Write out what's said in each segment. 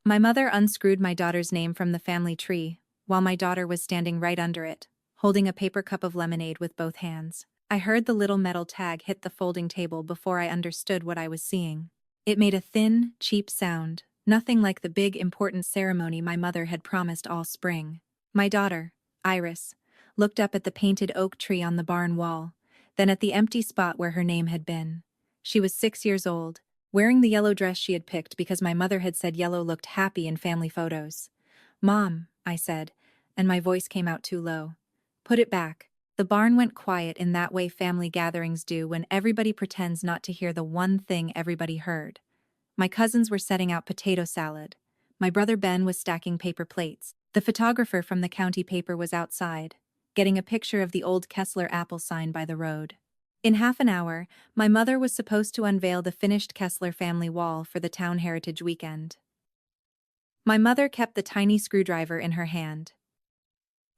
My mother unscrewed my daughter's name from the family tree, while my daughter was standing right under it, holding a paper cup of lemonade with both hands. I heard the little metal tag hit the folding table before I understood what I was seeing. It made a thin, cheap sound, nothing like the big, important ceremony my mother had promised all spring. My daughter, Iris, looked up at the painted oak tree on the barn wall, then at the empty spot where her name had been. She was 6 years old, wearing the yellow dress she had picked because my mother had said yellow looked happy in family photos. "Mom," I said, and my voice came out too low. "Put it back." The barn went quiet in that way family gatherings do when everybody pretends not to hear the one thing everybody heard. My cousins were setting out potato salad. My brother Ben was stacking paper plates. The photographer from the county paper was outside, getting a picture of the old Kessler apple sign by the road. In half an hour, my mother was supposed to unveil the finished Kessler family wall for the town heritage weekend. My mother kept the tiny screwdriver in her hand.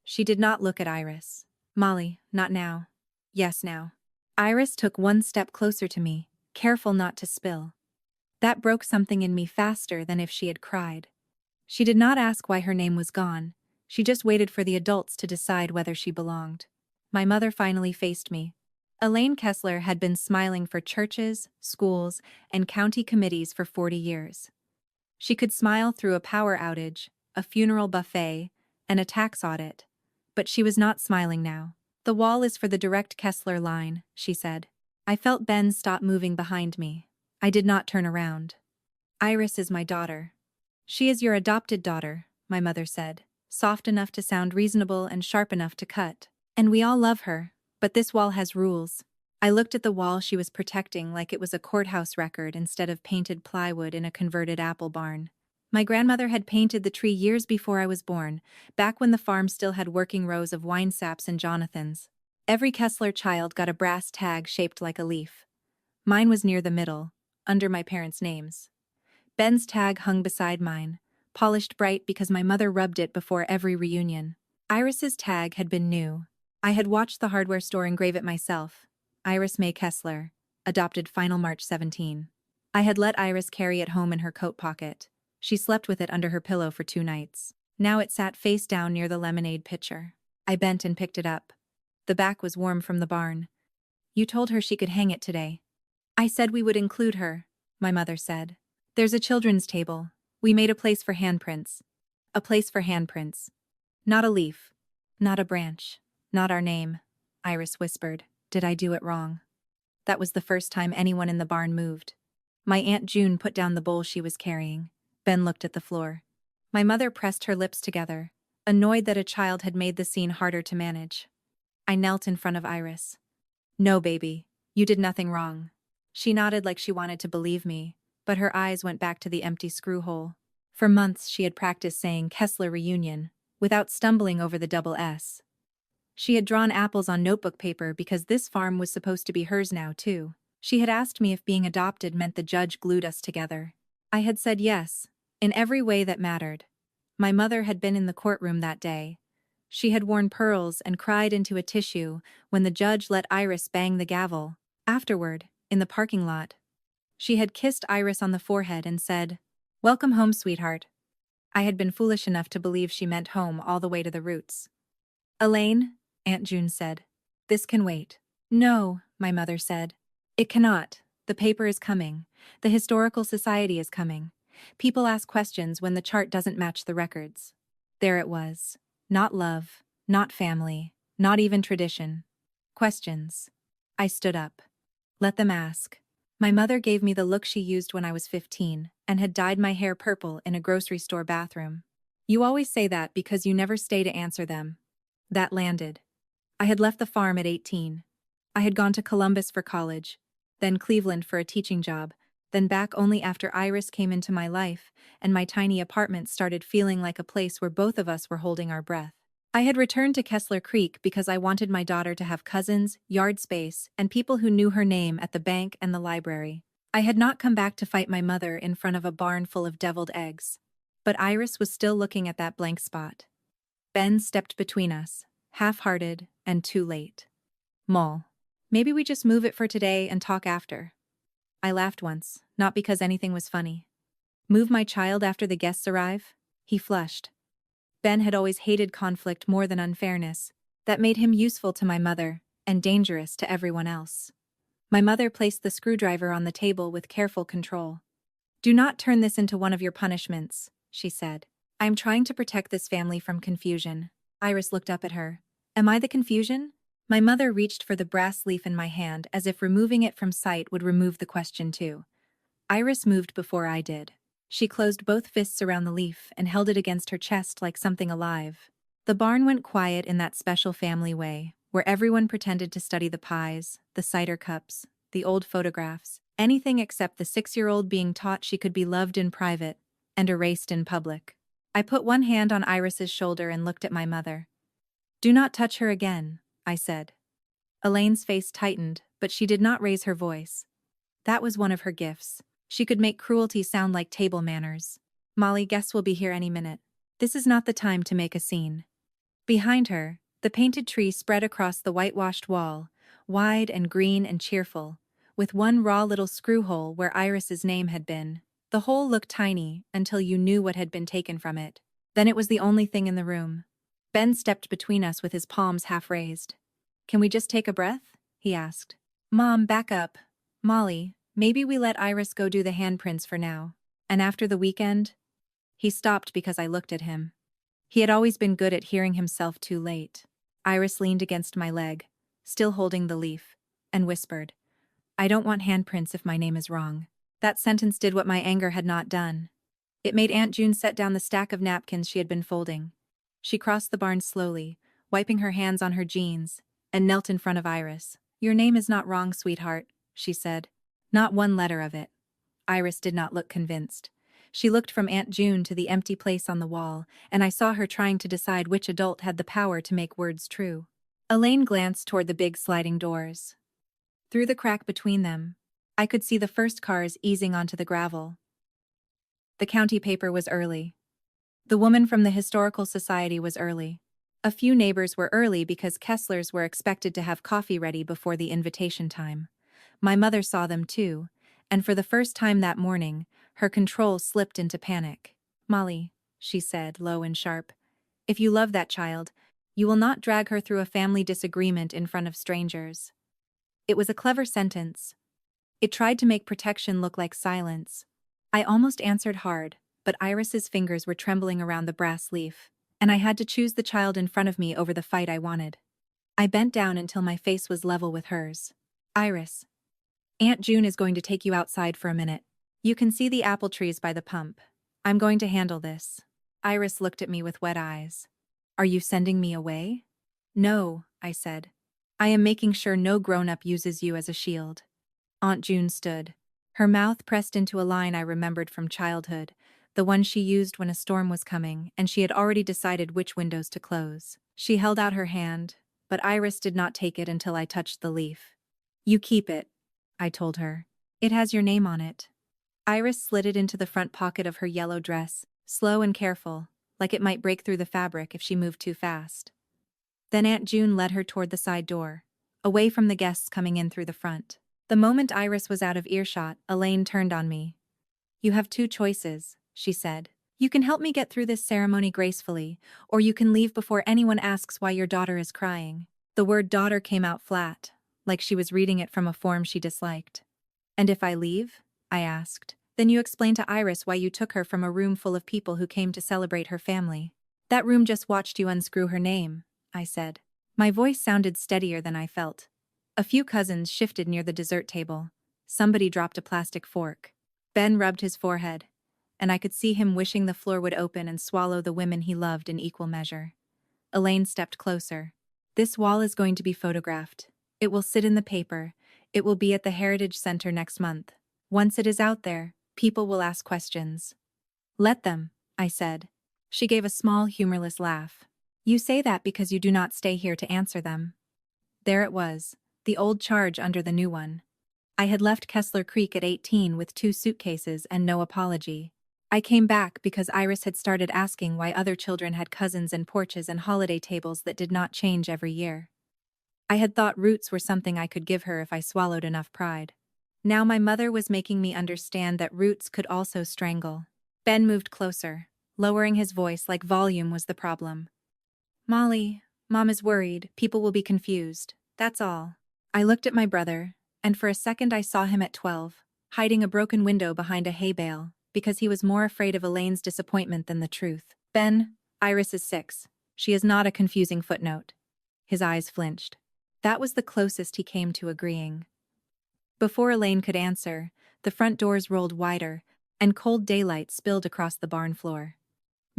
She did not look at Iris. "Molly, not now." "Yes, now." Iris took one step closer to me, careful not to spill. That broke something in me faster than if she had cried. She did not ask why her name was gone. She just waited for the adults to decide whether she belonged. My mother finally faced me. Elaine Kessler had been smiling for churches, schools, and county committees for 40 years. She could smile through a power outage, a funeral buffet, and a tax audit. But she was not smiling now. "The wall is for the direct Kessler line," she said. I felt Ben stop moving behind me. I did not turn around. "Iris is my daughter." "She is your adopted daughter," my mother said, soft enough to sound reasonable and sharp enough to cut. "And we all love her, but this wall has rules." I looked at the wall she was protecting like it was a courthouse record instead of painted plywood in a converted apple barn. My grandmother had painted the tree years before I was born, back when the farm still had working rows of winesaps and Jonathans. Every Kessler child got a brass tag shaped like a leaf. Mine was near the middle, under my parents' names. Ben's tag hung beside mine, polished bright because my mother rubbed it before every reunion. Iris's tag had been new. I had watched the hardware store engrave it myself. Iris May Kessler, adopted final March 17. I had let Iris carry it home in her coat pocket. She slept with it under her pillow for 2 nights. Now it sat face down near the lemonade pitcher. I bent and picked it up. The back was warm from the barn. "You told her she could hang it today." "I said we would include her," my mother said. "There's a children's table. We made a place for handprints." A place for handprints. Not a leaf. Not a branch. Not our name. Iris whispered. Did I do it wrong? That was the first time anyone in the barn moved. My Aunt June put down the bowl she was carrying. Ben looked at the floor. My mother pressed her lips together, annoyed that a child had made the scene harder to manage. I knelt in front of Iris. "No, baby, you did nothing wrong." She nodded like she wanted to believe me, but her eyes went back to the empty screw hole. For months she had practiced saying Kessler reunion, without stumbling over the double S. She had drawn apples on notebook paper because this farm was supposed to be hers now, too. She had asked me if being adopted meant the judge glued us together. I had said yes, in every way that mattered. My mother had been in the courtroom that day. She had worn pearls and cried into a tissue when the judge let Iris bang the gavel. Afterward, in the parking lot, she had kissed Iris on the forehead and said, "Welcome home, sweetheart." I had been foolish enough to believe she meant home all the way to the roots. "Elaine," Aunt June said, "this can wait." "No," my mother said. "It cannot. The paper is coming. The Historical Society is coming. People ask questions when the chart doesn't match the records." There it was. Not love, not family, not even tradition. Questions. I stood up. Let them ask. My mother gave me the look she used when I was 15 and had dyed my hair purple in a grocery store bathroom. "You always say that because you never stay to answer them." That landed. I had left the farm at 18. I had gone to Columbus for college, then Cleveland for a teaching job, then back only after Iris came into my life and my tiny apartment started feeling like a place where both of us were holding our breath. I had returned to Kessler Creek because I wanted my daughter to have cousins, yard space, and people who knew her name at the bank and the library. I had not come back to fight my mother in front of a barn full of deviled eggs. But Iris was still looking at that blank spot. Ben stepped between us, half-hearted and too late. "Mol, maybe we just move it for today and talk after." I laughed once, not because anything was funny. Move my child after the guests arrive? He flushed. Ben had always hated conflict more than unfairness. That made him useful to my mother, and dangerous to everyone else. My mother placed the screwdriver on the table with careful control. Do not turn this into one of your punishments, she said. I am trying to protect this family from confusion. Iris looked up at her. Am I the confusion? My mother reached for the brass leaf in my hand as if removing it from sight would remove the question too. Iris moved before I did. She closed both fists around the leaf and held it against her chest like something alive. The barn went quiet in that special family way, where everyone pretended to study the pies, the cider cups, the old photographs, anything except the 6-year-old being taught she could be loved in private and erased in public. I put one hand on Iris's shoulder and looked at my mother. Do not touch her again, I said. Elaine's face tightened, but she did not raise her voice. That was one of her gifts. She could make cruelty sound like table manners. Molly, guests will be here any minute. This is not the time to make a scene. Behind her, the painted tree spread across the whitewashed wall, wide and green and cheerful, with one raw little screw hole where Iris's name had been. The hole looked tiny until you knew what had been taken from it. Then it was the only thing in the room. Ben stepped between us with his palms half raised. Can we just take a breath? He asked. Mom, back up. Molly, maybe we let Iris go do the handprints for now. And after the weekend? He stopped because I looked at him. He had always been good at hearing himself too late. Iris leaned against my leg, still holding the leaf, and whispered, I don't want handprints if my name is wrong. That sentence did what my anger had not done. It made Aunt June set down the stack of napkins she had been folding. She crossed the barn slowly, wiping her hands on her jeans, and knelt in front of Iris. Your name is not wrong, sweetheart, she said. Not one letter of it. Iris did not look convinced. She looked from Aunt June to the empty place on the wall, and I saw her trying to decide which adult had the power to make words true. Elaine glanced toward the big sliding doors. Through the crack between them, I could see the first cars easing onto the gravel. The county paper was early. The woman from the Historical Society was early. A few neighbors were early because Kesslers were expected to have coffee ready before the invitation time. My mother saw them too, and for the first time that morning, her control slipped into panic. Molly, she said, low and sharp, if you love that child, you will not drag her through a family disagreement in front of strangers. It was a clever sentence. It tried to make protection look like silence. I almost answered hard, but Iris's fingers were trembling around the brass leaf, and I had to choose the child in front of me over the fight I wanted. I bent down until my face was level with hers. Iris, Aunt June is going to take you outside for a minute. You can see the apple trees by the pump. I'm going to handle this. Iris looked at me with wet eyes. Are you sending me away? No, I said. I am making sure no grown-up uses you as a shield. Aunt June stood. Her mouth pressed into a line I remembered from childhood, the one she used when a storm was coming, and she had already decided which windows to close. She held out her hand, but Iris did not take it until I touched the leaf. You keep it, I told her. It has your name on it. Iris slid it into the front pocket of her yellow dress, slow and careful, like it might break through the fabric if she moved too fast. Then Aunt June led her toward the side door, away from the guests coming in through the front. The moment Iris was out of earshot, Elaine turned on me. You have two choices, she said. You can help me get through this ceremony gracefully, or you can leave before anyone asks why your daughter is crying. The word daughter came out flat, like she was reading it from a form she disliked. And if I leave? I asked. Then you explain to Iris why you took her from a room full of people who came to celebrate her family. That room just watched you unscrew her name, I said. My voice sounded steadier than I felt. A few cousins shifted near the dessert table. Somebody dropped a plastic fork. Ben rubbed his forehead, and I could see him wishing the floor would open and swallow the women he loved in equal measure. Elaine stepped closer. This wall is going to be photographed. It will sit in the paper. It will be at the Heritage Center next month. Once it is out there, people will ask questions. Let them, I said. She gave a small, humorless laugh. You say that because you do not stay here to answer them. There it was, the old charge under the new one. I had left Kessler Creek at 18 with 2 suitcases and no apology. I came back because Iris had started asking why other children had cousins and porches and holiday tables that did not change every year. I had thought roots were something I could give her if I swallowed enough pride. Now my mother was making me understand that roots could also strangle. Ben moved closer, lowering his voice like volume was the problem. Molly, Mom is worried, people will be confused. That's all. I looked at my brother, and for a second I saw him at 12, hiding a broken window behind a hay bale, because he was more afraid of Elaine's disappointment than the truth. Ben, Iris is 6. She is not a confusing footnote. His eyes flinched. That was the closest he came to agreeing. Before Elaine could answer, the front doors rolled wider, and cold daylight spilled across the barn floor.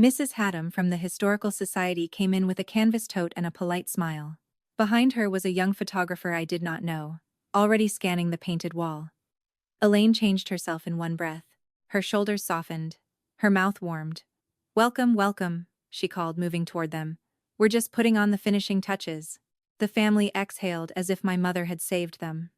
Mrs. Haddam from the Historical Society came in with a canvas tote and a polite smile. Behind her was a young photographer I did not know, already scanning the painted wall. Elaine changed herself in one breath. Her shoulders softened. Her mouth warmed. "Welcome, welcome," she called, moving toward them. "We're just putting on the finishing touches." The family exhaled as if my mother had saved them.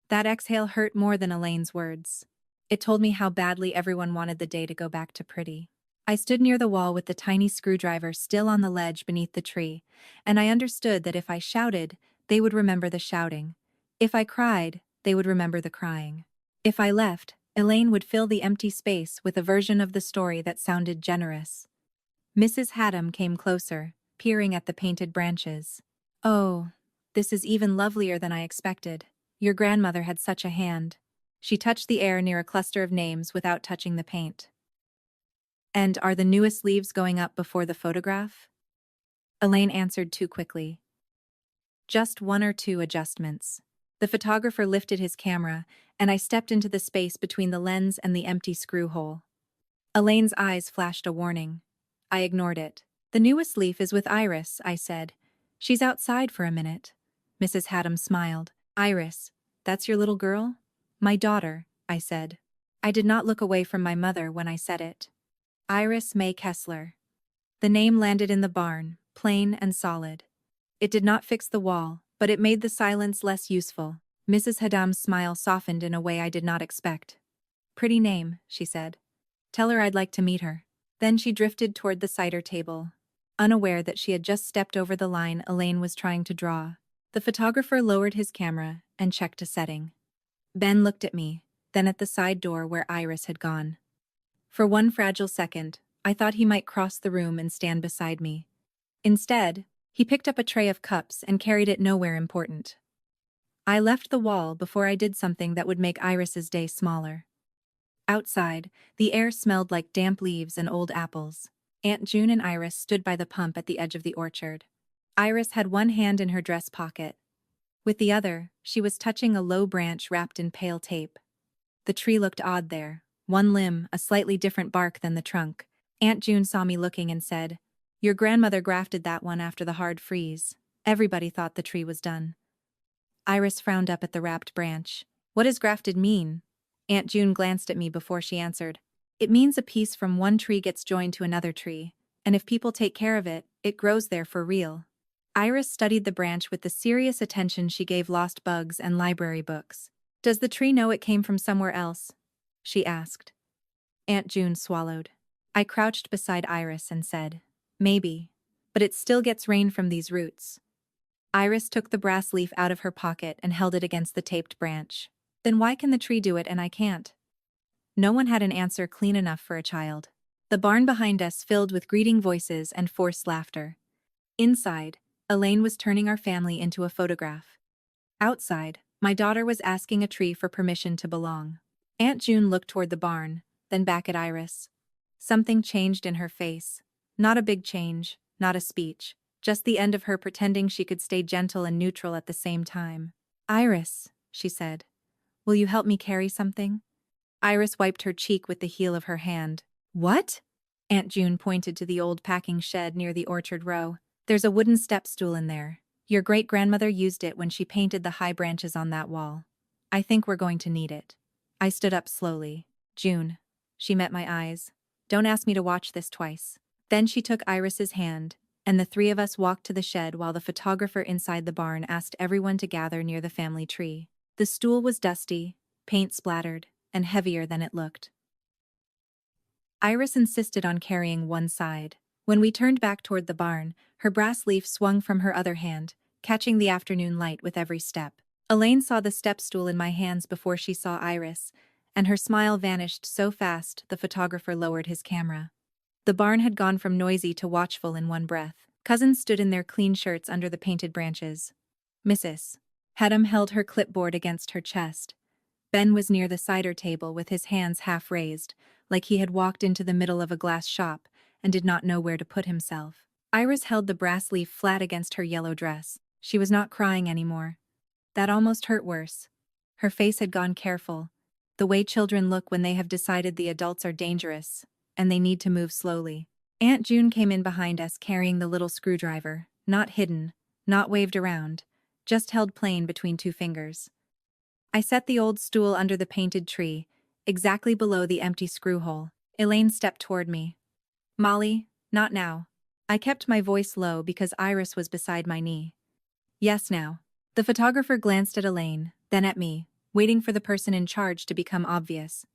That exhale hurt more than Elaine's words. It told me how badly everyone wanted the day to go back to pretty. I stood near the wall with the tiny screwdriver still on the ledge beneath the tree, and I understood that if I shouted, they would remember the shouting. If I cried, they would remember the crying. If I left, Elaine would fill the empty space with a version of the story that sounded generous. Mrs. Haddam came closer, peering at the painted branches. "Oh, this is even lovelier than I expected. Your grandmother had such a hand." She touched the air near a cluster of names without touching the paint. "And are the newest leaves going up before the photograph?" Elaine answered too quickly. "Just 1 or 2 adjustments." The photographer lifted his camera, and I stepped into the space between the lens and the empty screw hole. Elaine's eyes flashed a warning. I ignored it. "The newest leaf is with Iris," I said. "She's outside for a minute." Mrs. Haddam smiled. "Iris, that's your little girl?" "My daughter," I said. I did not look away from my mother when I said it. Iris May Kessler. The name landed in the barn, plain and solid. It did not fix the wall, but it made the silence less useful. Mrs. Haddam's smile softened in a way I did not expect. "Pretty name," she said. "Tell her I'd like to meet her." Then she drifted toward the cider table, unaware that she had just stepped over the line Elaine was trying to draw. The photographer lowered his camera and checked a setting. Ben looked at me, then at the side door where Iris had gone. For one fragile second, I thought he might cross the room and stand beside me. Instead, he picked up a tray of cups and carried it nowhere important. I left the wall before I did something that would make Iris's day smaller. Outside, the air smelled like damp leaves and old apples. Aunt June and Iris stood by the pump at the edge of the orchard. Iris had one hand in her dress pocket. With the other, she was touching a low branch wrapped in pale tape. The tree looked odd there. One limb, a slightly different bark than the trunk. Aunt June saw me looking and said, "Your grandmother grafted that one after the hard freeze." Everybody thought the tree was done. Iris frowned up at the wrapped branch. "What does grafted mean?" Aunt June glanced at me before she answered. "It means a piece from one tree gets joined to another tree, and if people take care of it, it grows there for real." Iris studied the branch with the serious attention she gave lost bugs and library books. "Does the tree know it came from somewhere else?" she asked. Aunt June swallowed. I crouched beside Iris and said, "Maybe, but it still gets rain from these roots." Iris took the brass leaf out of her pocket and held it against the taped branch. "Then why can the tree do it and I can't?" No one had an answer clean enough for a child. The barn behind us filled with greeting voices and forced laughter. Inside, Elaine was turning our family into a photograph. Outside, my daughter was asking a tree for permission to belong. Aunt June looked toward the barn, then back at Iris. Something changed in her face. Not a big change, not a speech, just the end of her pretending she could stay gentle and neutral at the same time. "Iris," she said, "will you help me carry something?" Iris wiped her cheek with the heel of her hand. "What?" Aunt June pointed to the old packing shed near the orchard row. "There's a wooden step stool in there. Your great-grandmother used it when she painted the high branches on that wall. I think we're going to need it." I stood up slowly. "June." She met my eyes. "Don't ask me to watch this twice." Then she took Iris's hand, and the three of us walked to the shed while the photographer inside the barn asked everyone to gather near the family tree. The stool was dusty, paint splattered, and heavier than it looked. Iris insisted on carrying one side. When we turned back toward the barn, her brass leaf swung from her other hand, catching the afternoon light with every step. Elaine saw the step stool in my hands before she saw Iris, and her smile vanished so fast the photographer lowered his camera. The barn had gone from noisy to watchful in one breath. Cousins stood in their clean shirts under the painted branches. Mrs. Hedham held her clipboard against her chest. Ben was near the cider table with his hands half raised, like he had walked into the middle of a glass shop and did not know where to put himself. Iris held the brass leaf flat against her yellow dress. She was not crying anymore. That almost hurt worse. Her face had gone careful, the way children look when they have decided the adults are dangerous, and they need to move slowly. Aunt June came in behind us carrying the little screwdriver, not hidden, not waved around, just held plain between two fingers. I set the old stool under the painted tree, exactly below the empty screw hole. Elaine stepped toward me. "Molly, not now." I kept my voice low because Iris was beside my knee. "Yes, now." The photographer glanced at Elaine, then at me, waiting for the person in charge to become obvious.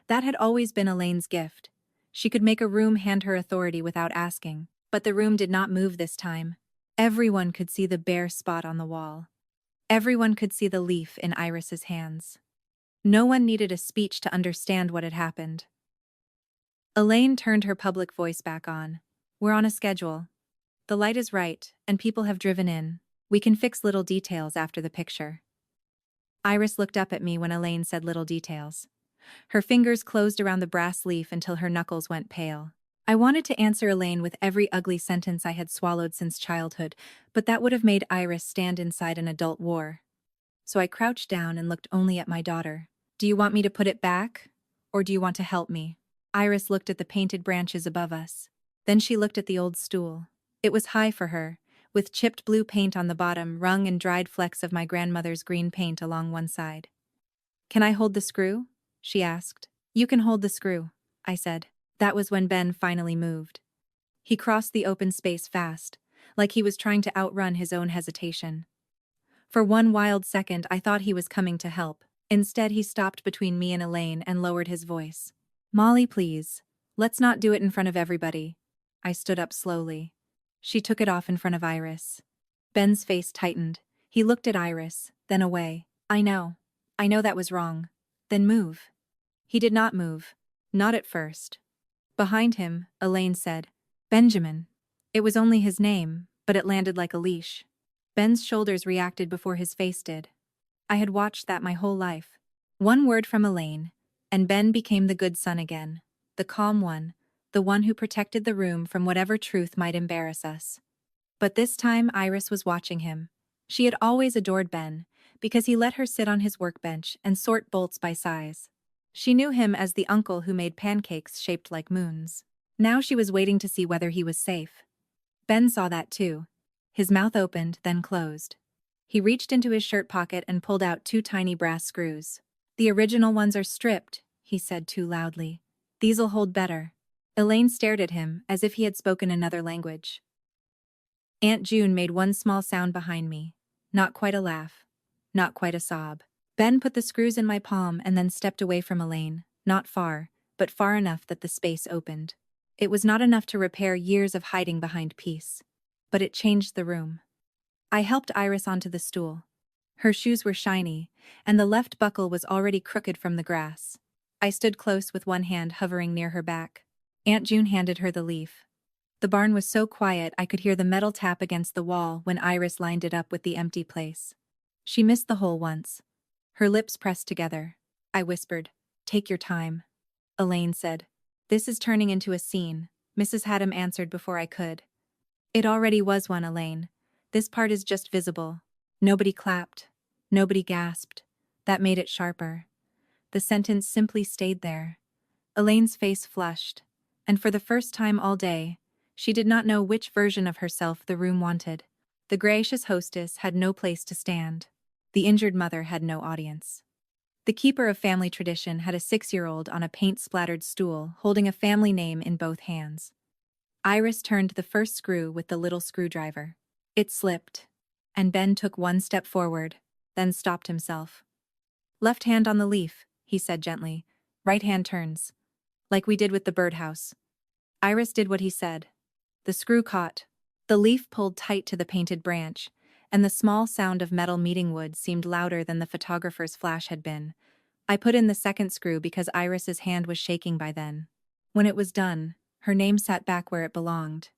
That had always been Elaine's gift. She could make a room hand her authority without asking, but the room did not move this time. Everyone could see the bare spot on the wall. Everyone could see the leaf in Iris's hands. No one needed a speech to understand what had happened. Elaine turned her public voice back on. "We're on a schedule. The light is right, and people have driven in. We can fix little details after the picture." Iris looked up at me when Elaine said little details. Her fingers closed around the brass leaf until her knuckles went pale. I wanted to answer Elaine with every ugly sentence I had swallowed since childhood, but that would have made Iris stand inside an adult war. So I crouched down and looked only at my daughter. "Do you want me to put it back? Or do you want to help me?" Iris looked at the painted branches above us. Then she looked at the old stool. It was high for her, with chipped blue paint on the bottom, wrung and dried flecks of my grandmother's green paint along one side. "Can I hold the screw?" she asked. "You can hold the screw," I said. That was when Ben finally moved. He crossed the open space fast, like he was trying to outrun his own hesitation. For one wild second I thought he was coming to help. Instead he stopped between me and Elaine and lowered his voice. "Molly, please. Let's not do it in front of everybody." I stood up slowly. She took it off in front of Iris. Ben's face tightened. He looked at Iris, then away. I know that was wrong." "Then move." He did not move. Not at first. Behind him, Elaine said, "Benjamin." It was only his name, but it landed like a leash. Ben's shoulders reacted before his face did. I had watched that my whole life. One word from Elaine, and Ben became the good son again, the calm one, the one who protected the room from whatever truth might embarrass us. But this time Iris was watching him. She had always adored Ben, because he let her sit on his workbench and sort bolts by size. She knew him as the uncle who made pancakes shaped like moons. Now she was waiting to see whether he was safe. Ben saw that too. His mouth opened, then closed. He reached into his shirt pocket and pulled out 2 tiny brass screws. "The original ones are stripped," he said too loudly. "These'll hold better." Elaine stared at him as if he had spoken another language. Aunt June made one small sound behind me. Not quite a laugh. Not quite a sob. Ben put the screws in my palm and then stepped away from Elaine, not far, but far enough that the space opened. It was not enough to repair years of hiding behind peace, but it changed the room. I helped Iris onto the stool. Her shoes were shiny, and the left buckle was already crooked from the grass. I stood close with one hand hovering near her back. Aunt June handed her the leaf. The barn was so quiet I could hear the metal tap against the wall when Iris lined it up with the empty place. She missed the hole once. Her lips pressed together. I whispered, "Take your time." Elaine said, "This is turning into a scene." Mrs. Haddam answered before I could. "It already was one, Elaine. This part is just visible." Nobody clapped. Nobody gasped. That made it sharper. The sentence simply stayed there. Elaine's face flushed, and for the first time all day, she did not know which version of herself the room wanted. The gracious hostess had no place to stand. The injured mother had no audience. The keeper of family tradition had a 6-year-old on a paint-splattered stool holding a family name in both hands. Iris turned the first screw with the little screwdriver. It slipped, and Ben took one step forward, then stopped himself. "Left hand on the leaf," he said gently. "Right hand turns. Like we did with the birdhouse." Iris did what he said. The screw caught. The leaf pulled tight to the painted branch, and the small sound of metal meeting wood seemed louder than the photographer's flash had been. I put in the second screw because Iris's hand was shaking by then. When it was done, her name sat back where it belonged.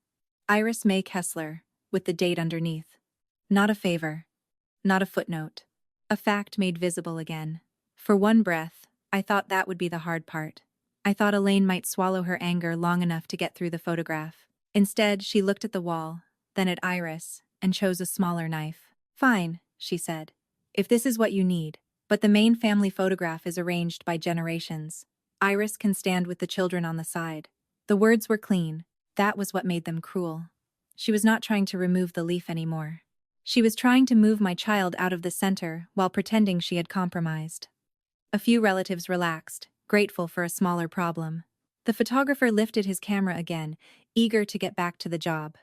Iris May Kessler, with the date underneath. Not a favor. Not a footnote. A fact made visible again. For one breath, I thought that would be the hard part. I thought Elaine might swallow her anger long enough to get through the photograph. Instead, she looked at the wall, then at Iris, and chose a smaller knife. "Fine," she said. "If this is what you need. But the main family photograph is arranged by generations. Iris can stand with the children on the side." The words were clean. That was what made them cruel. She was not trying to remove the leaf anymore. She was trying to move my child out of the center while pretending she had compromised. A few relatives relaxed, grateful for a smaller problem. The photographer lifted his camera again, eager to get back to the job.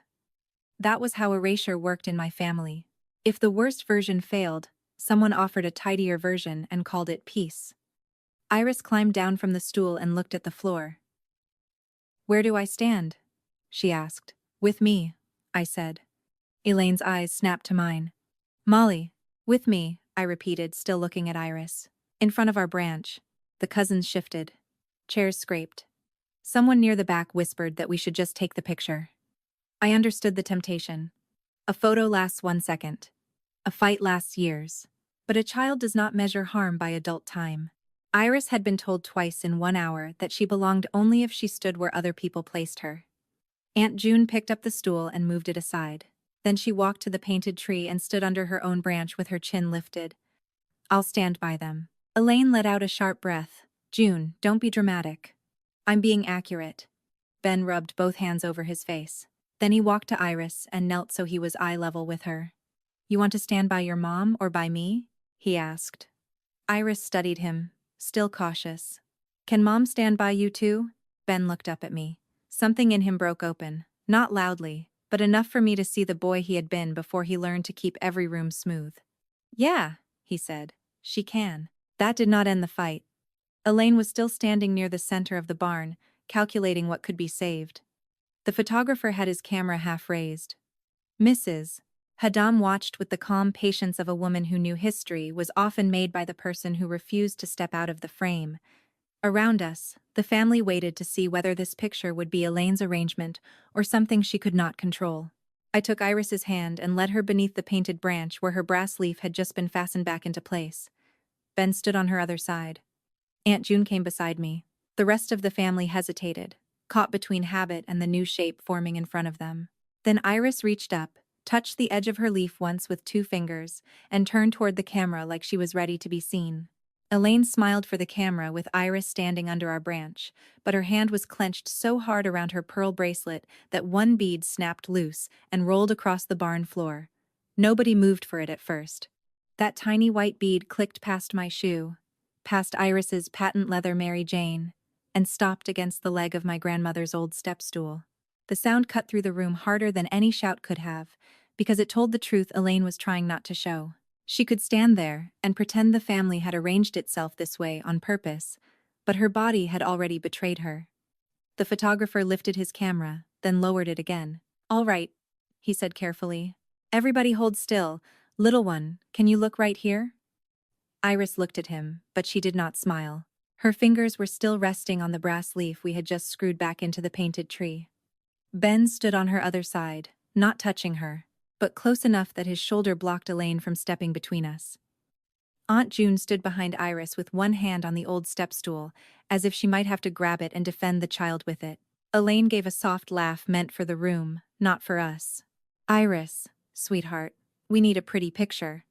That was how erasure worked in my family. If the worst version failed, someone offered a tidier version and called it peace. Iris climbed down from the stool and looked at the floor. "Where do I stand?" she asked. "With me," I said. Elaine's eyes snapped to mine. "Molly." "With me," I repeated, still looking at Iris. "In front of our branch." The cousins shifted. Chairs scraped. Someone near the back whispered that we should just take the picture. I understood the temptation. A photo lasts 1 second. A fight lasts years. But a child does not measure harm by adult time. Iris had been told twice in 1 hour that she belonged only if she stood where other people placed her. Aunt June picked up the stool and moved it aside. Then she walked to the painted tree and stood under her own branch with her chin lifted. "I'll stand by them." Elaine let out a sharp breath. "June, don't be dramatic." "I'm being accurate." Ben rubbed both hands over his face. Then he walked to Iris and knelt so he was eye level with her. "You want to stand by your mom or by me?" he asked. Iris studied him, still cautious. "Can Mom stand by you too?" Ben looked up at me. Something in him broke open, not loudly, but enough for me to see the boy he had been before he learned to keep every room smooth. "Yeah," he said. "She can." That did not end the fight. Elaine was still standing near the center of the barn, calculating what could be saved. The photographer had his camera half raised. Mrs. Haddam watched with the calm patience of a woman who knew history was often made by the person who refused to step out of the frame. Around us, the family waited to see whether this picture would be Elaine's arrangement or something she could not control. I took Iris's hand and led her beneath the painted branch where her brass leaf had just been fastened back into place. Ben stood on her other side. Aunt June came beside me. The rest of the family hesitated, caught between habit and the new shape forming in front of them. Then Iris reached up, touched the edge of her leaf once with 2 fingers, and turned toward the camera like she was ready to be seen. Elaine smiled for the camera with Iris standing under our branch, but her hand was clenched so hard around her pearl bracelet that one bead snapped loose and rolled across the barn floor. Nobody moved for it at first. That tiny white bead clicked past my shoe, past Iris's patent leather Mary Jane, and stopped against the leg of my grandmother's old step stool. The sound cut through the room harder than any shout could have, because it told the truth Elaine was trying not to show. She could stand there and pretend the family had arranged itself this way on purpose, but her body had already betrayed her. The photographer lifted his camera, then lowered it again. "All right," he said carefully. "Everybody hold still. Little one, can you look right here?" Iris looked at him, but she did not smile. Her fingers were still resting on the brass leaf we had just screwed back into the painted tree. Ben stood on her other side, not touching her, but close enough that his shoulder blocked Elaine from stepping between us. Aunt June stood behind Iris with one hand on the old step stool, as if she might have to grab it and defend the child with it. Elaine gave a soft laugh meant for the room, not for us. "Iris, sweetheart, we need a pretty picture."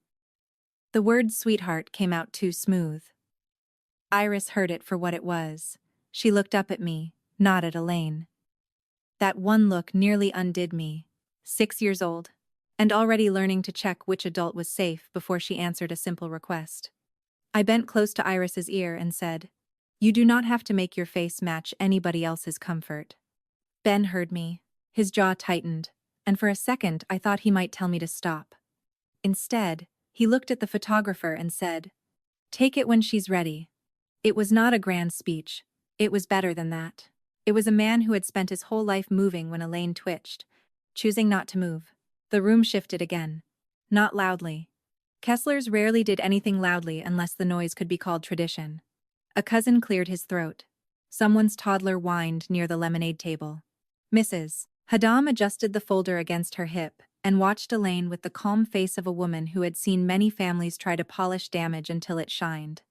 The word sweetheart came out too smooth. Iris heard it for what it was. She looked up at me, not at Elaine. That one look nearly undid me. 6 years old, and already learning to check which adult was safe before she answered a simple request. I bent close to Iris's ear and said, "You do not have to make your face match anybody else's comfort." Ben heard me. His jaw tightened, and for a second I thought he might tell me to stop. Instead, he looked at the photographer and said, "Take it when she's ready." It was not a grand speech. It was better than that. It was a man who had spent his whole life moving when Elaine twitched, choosing not to move. The room shifted again. Not loudly. Kesslers rarely did anything loudly unless the noise could be called tradition. A cousin cleared his throat. Someone's toddler whined near the lemonade table. Mrs. Haddam adjusted the folder against her hip and watched Elaine with the calm face of a woman who had seen many families try to polish damage until it shined.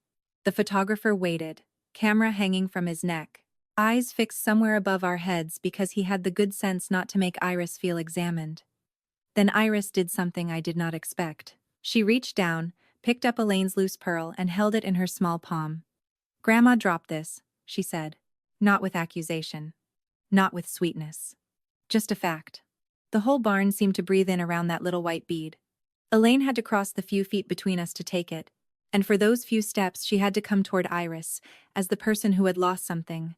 The photographer waited, camera hanging from his neck, eyes fixed somewhere above our heads because he had the good sense not to make Iris feel examined. Then Iris did something I did not expect. She reached down, picked up Elaine's loose pearl and held it in her small palm. "Grandma dropped this," she said. Not with accusation. Not with sweetness. Just a fact. The whole barn seemed to breathe in around that little white bead. Elaine had to cross the few feet between us to take it, and for those few steps she had to come toward Iris, as the person who had lost something,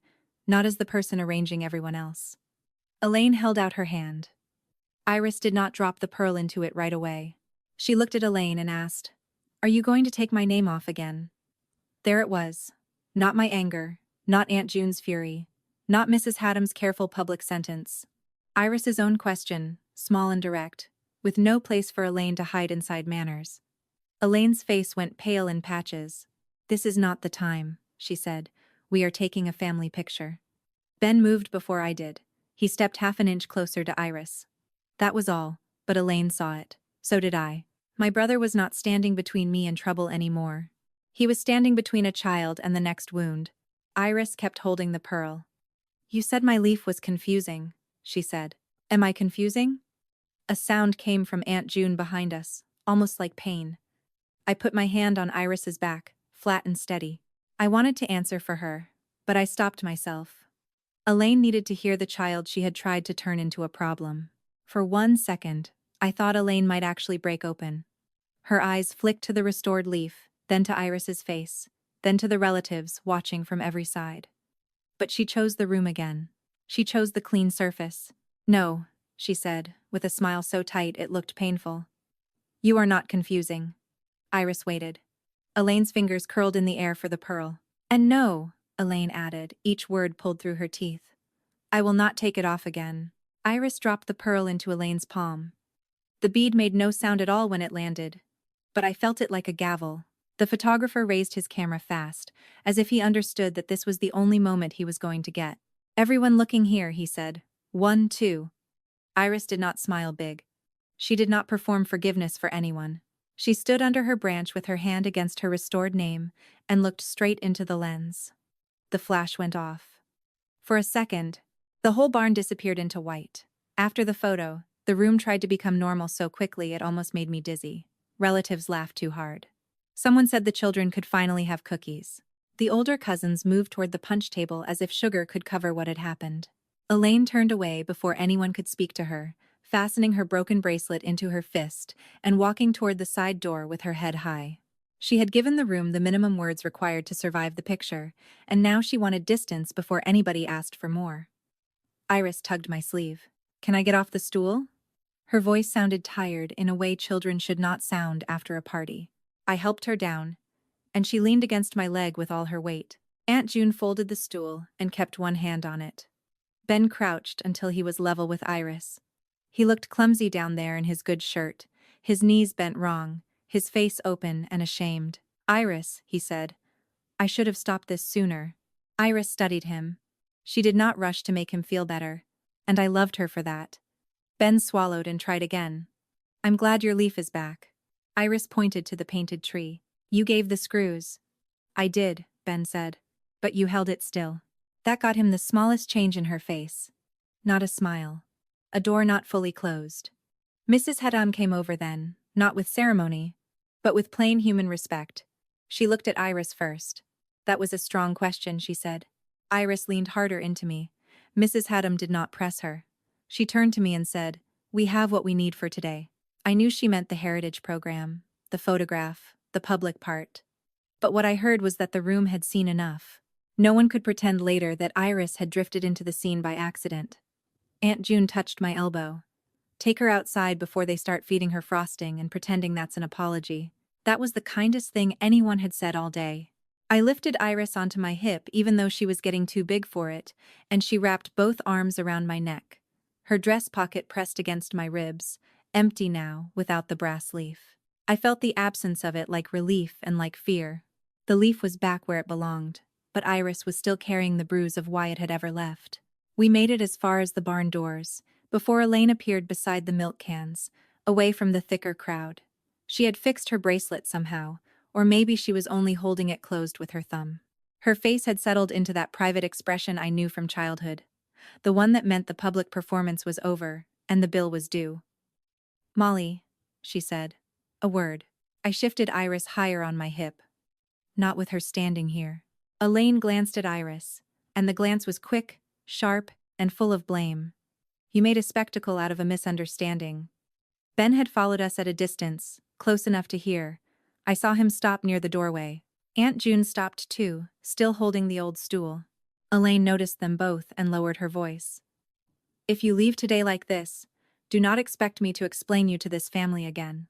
not as the person arranging everyone else. Elaine held out her hand. Iris did not drop the pearl into it right away. She looked at Elaine and asked, "Are you going to take my name off again?" There it was. Not my anger, not Aunt June's fury, not Mrs. Haddam's careful public sentence. Iris's own question, small and direct, with no place for Elaine to hide inside manners. Elaine's face went pale in patches. "This is not the time," she said. "We are taking a family picture." Ben moved before I did. He stepped half an inch closer to Iris. That was all, but Elaine saw it. So did I. My brother was not standing between me and trouble anymore. He was standing between a child and the next wound. Iris kept holding the pearl. "You said my leaf was confusing," she said. "Am I confusing?" A sound came from Aunt June behind us, almost like pain. I put my hand on Iris's back, flat and steady. I wanted to answer for her, but I stopped myself. Elaine needed to hear the child she had tried to turn into a problem. For 1 second, I thought Elaine might actually break open. Her eyes flicked to the restored leaf, then to Iris's face, then to the relatives watching from every side. But she chose the room again. She chose the clean surface. "No," she said, with a smile so tight it looked painful. "You are not confusing." Iris waited. Elaine's fingers curled in the air for the pearl. "And no," Elaine added, each word pulled through her teeth. "I will not take it off again." Iris dropped the pearl into Elaine's palm. The bead made no sound at all when it landed, but I felt it like a gavel. The photographer raised his camera fast, as if he understood that this was the only moment he was going to get. "Everyone looking here," he said. 1, 2. Iris did not smile big. She did not perform forgiveness for anyone. She stood under her branch with her hand against her restored name and looked straight into the lens. The flash went off. For a second, the whole barn disappeared into white. After the photo, the room tried to become normal so quickly it almost made me dizzy. Relatives laughed too hard. Someone said the children could finally have cookies. The older cousins moved toward the punch table as if sugar could cover what had happened. Elaine turned away before anyone could speak to her, fastening her broken bracelet into her fist and walking toward the side door with her head high. She had given the room the minimum words required to survive the picture, and now she wanted distance before anybody asked for more. Iris tugged my sleeve. "Can I get off the stool?" Her voice sounded tired in a way children should not sound after a party. I helped her down, and she leaned against my leg with all her weight. Aunt June folded the stool and kept one hand on it. Ben crouched until he was level with Iris. He looked clumsy down there in his good shirt, his knees bent wrong, his face open and ashamed. "Iris," he said, "I should have stopped this sooner." Iris studied him. She did not rush to make him feel better, and I loved her for that. Ben swallowed and tried again. "I'm glad your leaf is back." Iris pointed to the painted tree. "You gave the screws." "I did," Ben said, "but you held it still." That got him the smallest change in her face. Not a smile. A door not fully closed. Mrs. Haddam came over then, not with ceremony, but with plain human respect. She looked at Iris first. "That was a strong question," she said. Iris leaned harder into me. Mrs. Haddam did not press her. She turned to me and said, "We have what we need for today." I knew she meant the heritage program, the photograph, the public part. But what I heard was that the room had seen enough. No one could pretend later that Iris had drifted into the scene by accident. Aunt June touched my elbow. "Take her outside before they start feeding her frosting and pretending that's an apology." That was the kindest thing anyone had said all day. I lifted Iris onto my hip even though she was getting too big for it, and she wrapped both arms around my neck. Her dress pocket pressed against my ribs, empty now, without the brass leaf. I felt the absence of it like relief and like fear. The leaf was back where it belonged, but Iris was still carrying the bruise of why it had ever left. We made it as far as the barn doors, before Elaine appeared beside the milk cans, away from the thicker crowd. She had fixed her bracelet somehow, or maybe she was only holding it closed with her thumb. Her face had settled into that private expression I knew from childhood, the one that meant the public performance was over, and the bill was due. "Molly," she said. A word. I shifted Iris higher on my hip. Not with her standing here. Elaine glanced at Iris, and the glance was quick, sharp, and full of blame. "You made a spectacle out of a misunderstanding." Ben had followed us at a distance, close enough to hear. I saw him stop near the doorway. Aunt June stopped too, still holding the old stool. Elaine noticed them both and lowered her voice. "If you leave today like this, do not expect me to explain you to this family again."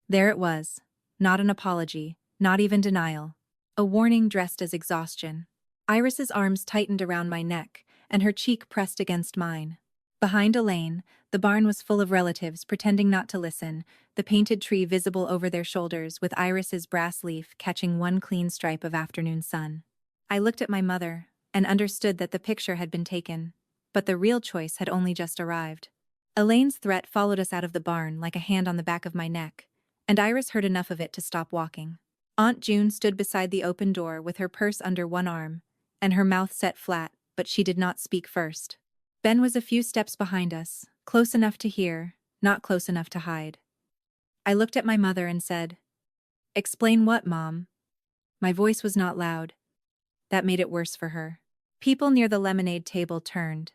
There it was. Not an apology, not even denial. A warning dressed as exhaustion. Iris's arms tightened around my neck, and her cheek pressed against mine. Behind Elaine, the barn was full of relatives pretending not to listen, the painted tree visible over their shoulders with Iris's brass leaf catching one clean stripe of afternoon sun. I looked at my mother, and understood that the picture had been taken, but the real choice had only just arrived. Elaine's threat followed us out of the barn like a hand on the back of my neck, and Iris heard enough of it to stop walking. Aunt June stood beside the open door with her purse under one arm, and her mouth set flat, but she did not speak first. Ben was a few steps behind us, close enough to hear, not close enough to hide. I looked at my mother and said, "Explain what, Mom?" My voice was not loud. That made it worse for her. People near the lemonade table turned.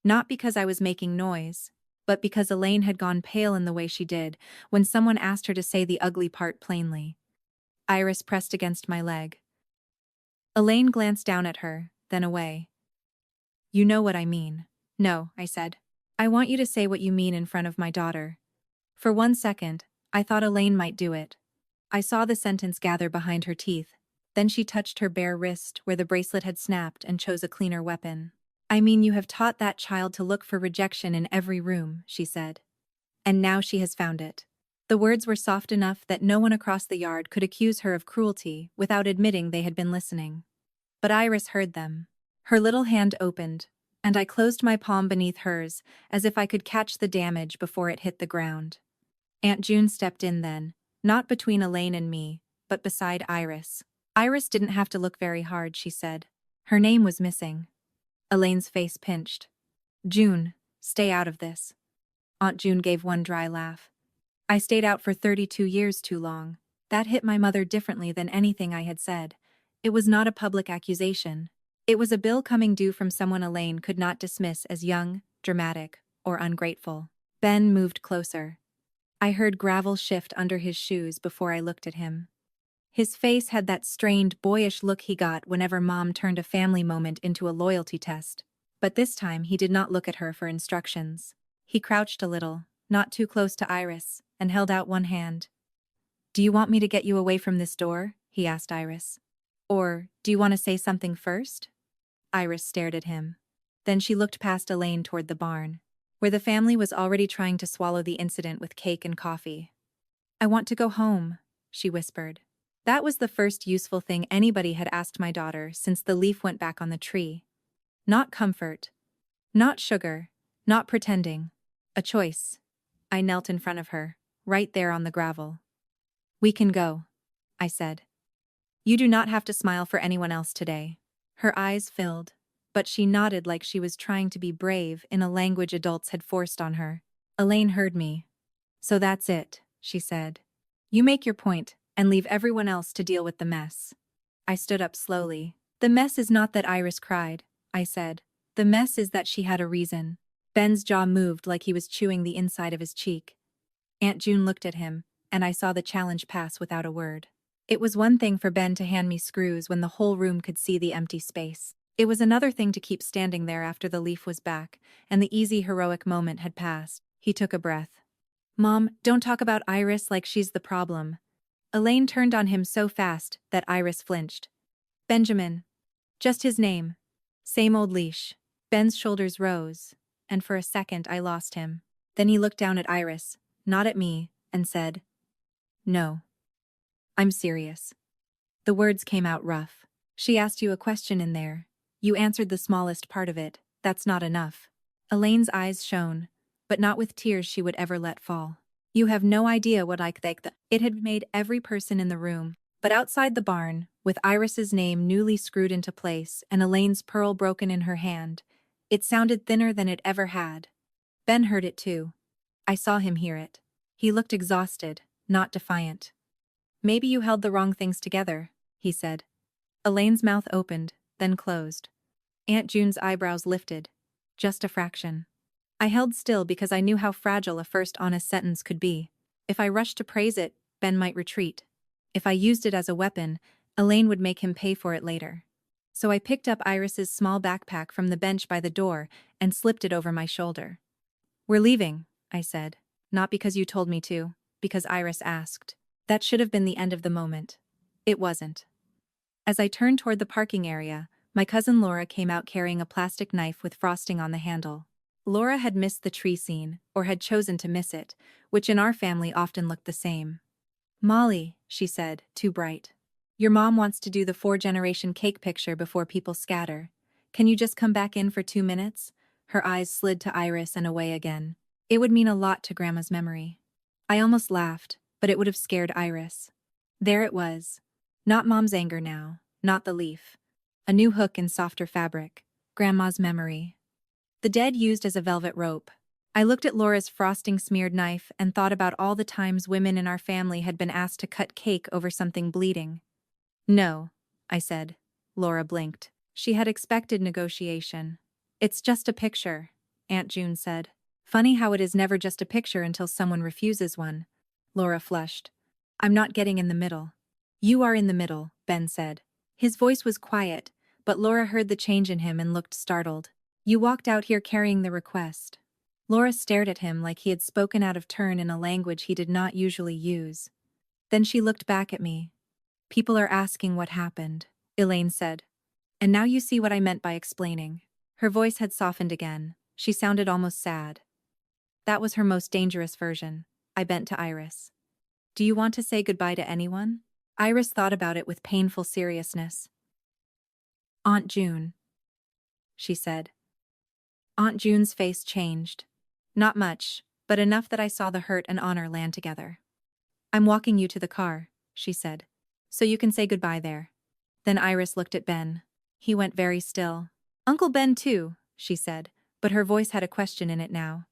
Not because I was making noise, but because Elaine had gone pale in the way she did when someone asked her to say the ugly part plainly. Iris pressed against my leg. Elaine glanced down at her, then away. "You know what I mean." "No," I said. "I want you to say what you mean in front of my daughter." For 1 second, I thought Elaine might do it. I saw the sentence gather behind her teeth. Then she touched her bare wrist where the bracelet had snapped and chose a cleaner weapon. "I mean, you have taught that child to look for rejection in every room," she said. "And now she has found it." The words were soft enough that no one across the yard could accuse her of cruelty without admitting they had been listening. But Iris heard them. Her little hand opened, and I closed my palm beneath hers as if I could catch the damage before it hit the ground. Aunt June stepped in then, not between Elaine and me, but beside Iris. Iris didn't have to look very hard, she said. Her name was missing. Elaine's face pinched. "June, stay out of this." Aunt June gave one dry laugh. "I stayed out for 32 years too long." That hit my mother differently than anything I had said. It was not a public accusation. It was a bill coming due from someone Elaine could not dismiss as young, dramatic, or ungrateful. Ben moved closer. I heard gravel shift under his shoes before I looked at him. His face had that strained, boyish look he got whenever Mom turned a family moment into a loyalty test. But this time he did not look at her for instructions. He crouched a little, not too close to Iris, and held out one hand. "Do you want me to get you away from this door?" he asked Iris. "Or, do you want to say something first?" Iris stared at him. Then she looked past Elaine toward the barn, where the family was already trying to swallow the incident with cake and coffee. "I want to go home," she whispered. That was the first useful thing anybody had asked my daughter since the leaf went back on the tree. Not comfort. Not sugar. Not pretending. A choice. I knelt in front of her, right there on the gravel. "We can go," I said. "You do not have to smile for anyone else today." Her eyes filled, but she nodded like she was trying to be brave in a language adults had forced on her. Elaine heard me. "So that's it," she said. "You make your point, and leave everyone else to deal with the mess." I stood up slowly. "The mess is not that Iris cried," I said. "The mess is that she had a reason." Ben's jaw moved like he was chewing the inside of his cheek. Aunt June looked at him, and I saw the challenge pass without a word. It was one thing for Ben to hand me screws when the whole room could see the empty space. It was another thing to keep standing there after the leaf was back, and the easy heroic moment had passed. He took a breath. "Mom, don't talk about Iris like she's the problem." Elaine turned on him so fast that Iris flinched. "Benjamin. Just his name. Same old leash." Ben's shoulders rose, and for a second I lost him. Then he looked down at Iris, not at me, and said, No. I'm serious. The words came out rough. She asked you a question in there. You answered the smallest part of it. That's not enough. Elaine's eyes shone, but not with tears she would ever let fall. You have no idea what I think that. It had made every person in the room, but outside the barn, with Iris's name newly screwed into place and Elaine's pearl broken in her hand, it sounded thinner than it ever had. Ben heard it too. I saw him hear it. He looked exhausted, not defiant. Maybe you held the wrong things together, he said. Elaine's mouth opened, then closed. Aunt June's eyebrows lifted. Just a fraction. I held still because I knew how fragile a first honest sentence could be. If I rushed to praise it, Ben might retreat. If I used it as a weapon, Elaine would make him pay for it later. So I picked up Iris's small backpack from the bench by the door and slipped it over my shoulder. We're leaving, I said. Not because you told me to, because Iris asked. That should have been the end of the moment. It wasn't. As I turned toward the parking area, my cousin Laura came out carrying a plastic knife with frosting on the handle. Laura had missed the tree scene, or had chosen to miss it, which in our family often looked the same. Molly, she said, too bright. Your mom wants to do the 4-generation cake picture before people scatter. Can you just come back in for 2 minutes? Her eyes slid to Iris and away again. It would mean a lot to Grandma's memory. I almost laughed, but it would have scared Iris. There it was. Not Mom's anger now, not the leaf. A new hook in softer fabric. Grandma's memory. The dead used as a velvet rope. I looked at Laura's frosting-smeared knife and thought about all the times women in our family had been asked to cut cake over something bleeding. No, I said. Laura blinked. She had expected negotiation. It's just a picture, Aunt June said. Funny how it is never just a picture until someone refuses one. Laura flushed. I'm not getting in the middle. You are in the middle, Ben said. His voice was quiet, but Laura heard the change in him and looked startled. You walked out here carrying the request. Laura stared at him like he had spoken out of turn in a language he did not usually use. Then she looked back at me. People are asking what happened, Elaine said. And now you see what I meant by explaining. Her voice had softened again. She sounded almost sad. That was her most dangerous version. I bent to Iris. Do you want to say goodbye to anyone? Iris thought about it with painful seriousness. Aunt June, she said. Aunt June's face changed. Not much, but enough that I saw the hurt and honor land together. I'm walking you to the car, she said. So you can say goodbye there. Then Iris looked at Ben. He went very still. Uncle Ben too, she said, but her voice had a question in it now.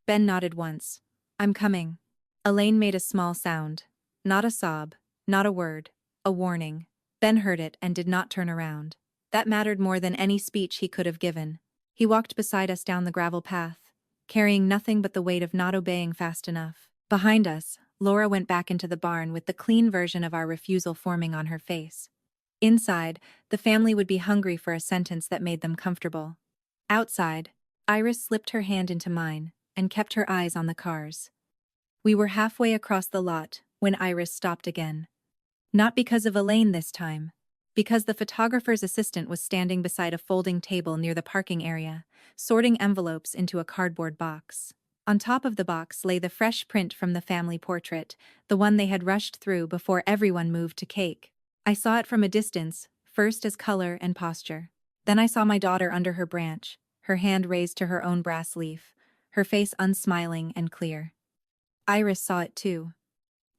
Ben nodded once. I'm coming. Elaine made a small sound. Not a sob, not a word, a warning. Ben heard it and did not turn around. That mattered more than any speech he could have given. He walked beside us down the gravel path, carrying nothing but the weight of not obeying fast enough. Behind us, Laura went back into the barn with the clean version of our refusal forming on her face. Inside, the family would be hungry for a sentence that made them comfortable. Outside, Iris slipped her hand into mine and kept her eyes on the cars. We were halfway across the lot when Iris stopped again. Not because of Elaine this time, because the photographer's assistant was standing beside a folding table near the parking area, sorting envelopes into a cardboard box. On top of the box lay the fresh print from the family portrait, the one they had rushed through before everyone moved to cake. I saw it from a distance, first as color and posture. Then I saw my daughter under her branch, her hand raised to her own brass leaf, her face unsmiling and clear. Iris saw it too.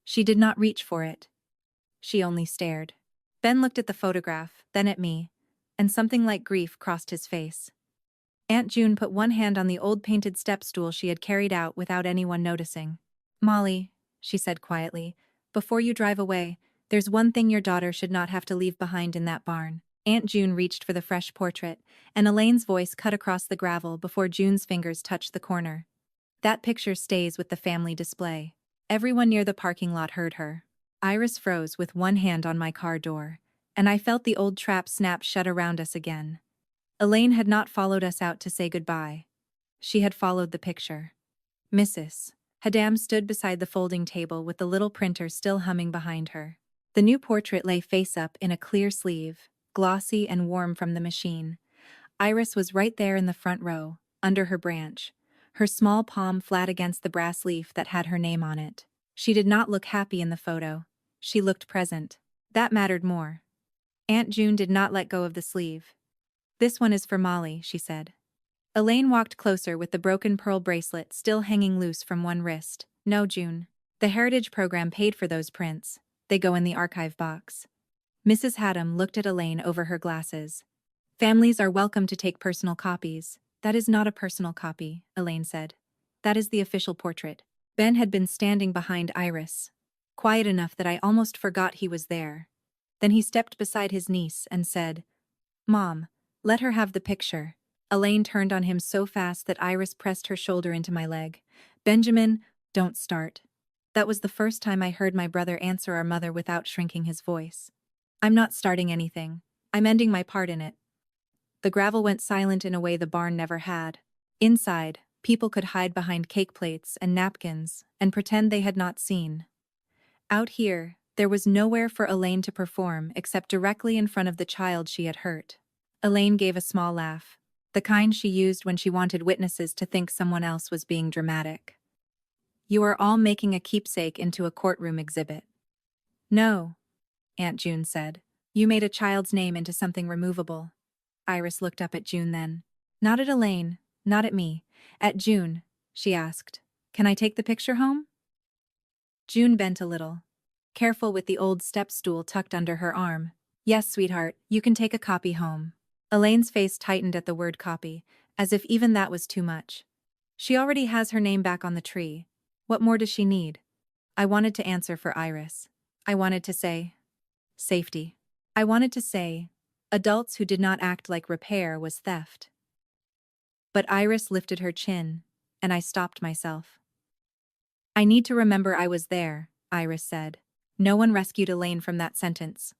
She did not reach for it. She only stared. Ben looked at the photograph, then at me, and something like grief crossed his face. Aunt June put one hand on the old painted step stool she had carried out without anyone noticing. Molly, she said quietly, before you drive away, there's one thing your daughter should not have to leave behind in that barn. Aunt June reached for the fresh portrait, and Elaine's voice cut across the gravel before June's fingers touched the corner. That picture stays with the family display. Everyone near the parking lot heard her. Iris froze with one hand on my car door, and I felt the old trap snap shut around us again. Elaine had not followed us out to say goodbye. She had followed the picture. Mrs. Haddam stood beside the folding table with the little printer still humming behind her. The new portrait lay face up in a clear sleeve, glossy and warm from the machine. Iris was right there in the front row, under her branch, her small palm flat against the brass leaf that had her name on it. She did not look happy in the photo. She looked present. That mattered more. Aunt June did not let go of the sleeve. "This one is for Molly," she said. Elaine walked closer with the broken pearl bracelet still hanging loose from one wrist. "No, June. The Heritage Program paid for those prints. They go in the archive box." Mrs. Haddam looked at Elaine over her glasses. "Families are welcome to take personal copies." "That is not a personal copy," Elaine said. "That is the official portrait." Ben had been standing behind Iris, quiet enough that I almost forgot he was there. Then he stepped beside his niece and said, "Mom, let her have the picture." Elaine turned on him so fast that Iris pressed her shoulder into my leg. "Benjamin, don't start." That was the first time I heard my brother answer our mother without shrinking his voice. "I'm not starting anything. I'm ending my part in it." The gravel went silent in a way the barn never had. Inside, people could hide behind cake plates and napkins and pretend they had not seen. Out here, there was nowhere for Elaine to perform except directly in front of the child she had hurt. Elaine gave a small laugh, the kind she used when she wanted witnesses to think someone else was being dramatic. "You are all making a keepsake into a courtroom exhibit." "No," Aunt June said. "You made a child's name into something removable." Iris looked up at June then. Not at Elaine, not at me. At June, she asked, "Can I take the picture home?" June bent a little, careful with the old step stool tucked under her arm. "Yes, sweetheart, you can take a copy home." Elaine's face tightened at the word copy, as if even that was too much. She already has her name back on the tree. What more does she need? I wanted to answer for Iris. I wanted to say, safety. I wanted to say, adults who did not act like repair was theft. But Iris lifted her chin, and I stopped myself. "I need to remember I was there," Iris said. No one rescued Elaine from that sentence.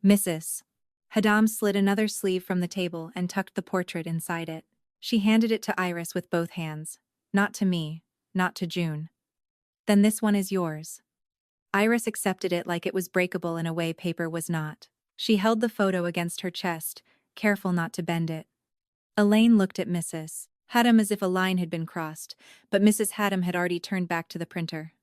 "Mrs. Haddam slid another sleeve from the table and tucked the portrait inside it. She handed it to Iris with both hands. "Not to me, not to June." "Then this one is yours." Iris accepted it like it was breakable in a way paper was not. She held the photo against her chest, careful not to bend it. Elaine looked at Mrs. Haddam as if a line had been crossed, but Mrs. Haddam had already turned back to the printer.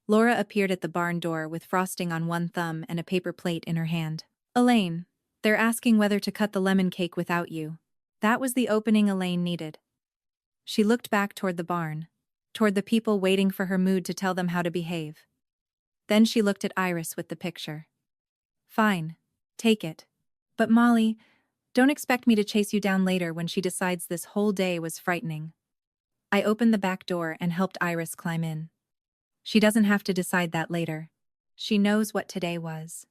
Laura appeared at the barn door with frosting on one thumb and a paper plate in her hand. "Elaine, they're asking whether to cut the lemon cake without you." That was the opening Elaine needed. She looked back toward the barn, toward the people waiting for her mood to tell them how to behave. Then she looked at Iris with the picture. "Fine. Take it. But Molly, don't expect me to chase you down later when she decides this whole day was frightening." I opened the back door and helped Iris climb in. "She doesn't have to decide that later. She knows what today was."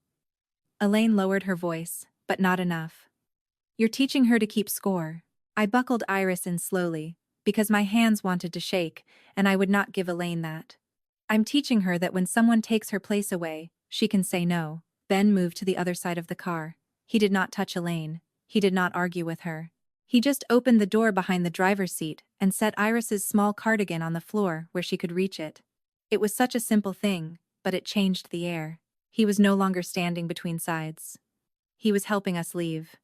Elaine lowered her voice, but not enough. "You're teaching her to keep score." I buckled Iris in slowly, because my hands wanted to shake, and I would not give Elaine that. "I'm teaching her that when someone takes her place away, she can say no." Ben moved to the other side of the car. He did not touch Elaine. He did not argue with her. He just opened the door behind the driver's seat and set Iris's small cardigan on the floor where she could reach it. It was such a simple thing, but it changed the air. He was no longer standing between sides. He was helping us leave.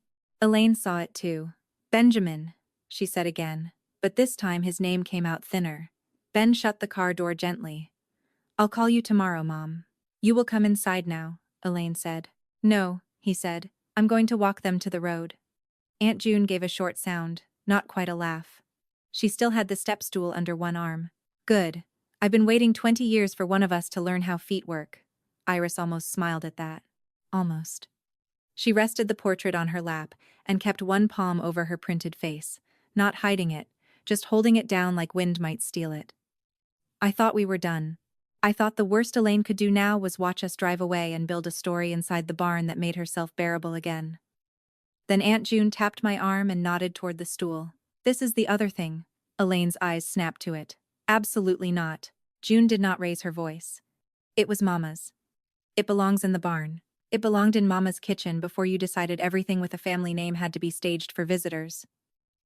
Elaine saw it too. "Benjamin," she said again, but this time his name came out thinner. Ben shut the car door gently. "I'll call you tomorrow, Mom." "You will come inside now," Elaine said. "No," he said. "I'm going to walk them to the road." Aunt June gave a short sound, not quite a laugh. She still had the step stool under one arm. "Good. I've been waiting 20 years for one of us to learn how feet work." Iris almost smiled at that. Almost. She rested the portrait on her lap and kept one palm over her printed face, not hiding it, just holding it down like wind might steal it. "I thought we were done. I thought the worst Elaine could do now was watch us drive away and build a story inside the barn that made herself bearable again." Then Aunt June tapped my arm and nodded toward the stool. "This is the other thing." Elaine's eyes snapped to it. "Absolutely not." June did not raise her voice. "It was Mama's. It belongs in the barn. It belonged in Mama's kitchen before you decided everything with a family name had to be staged for visitors."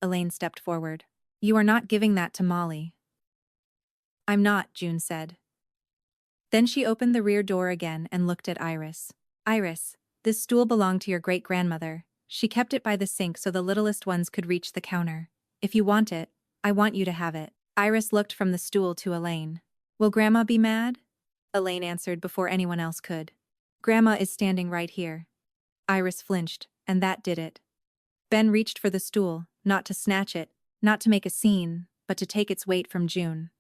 Elaine stepped forward. "You are not giving that to Molly." "I'm not," June said. Then she opened the rear door again and looked at Iris. "Iris, this stool belonged to your great-grandmother. She kept it by the sink so the littlest ones could reach the counter. If you want it, I want you to have it." Iris looked from the stool to Elaine. "Will Grandma be mad?" Elaine answered before anyone else could. Grandma is standing right here. Iris flinched, and that did it. Ben reached for the stool, not to snatch it, not to make a scene, but to take its weight from June.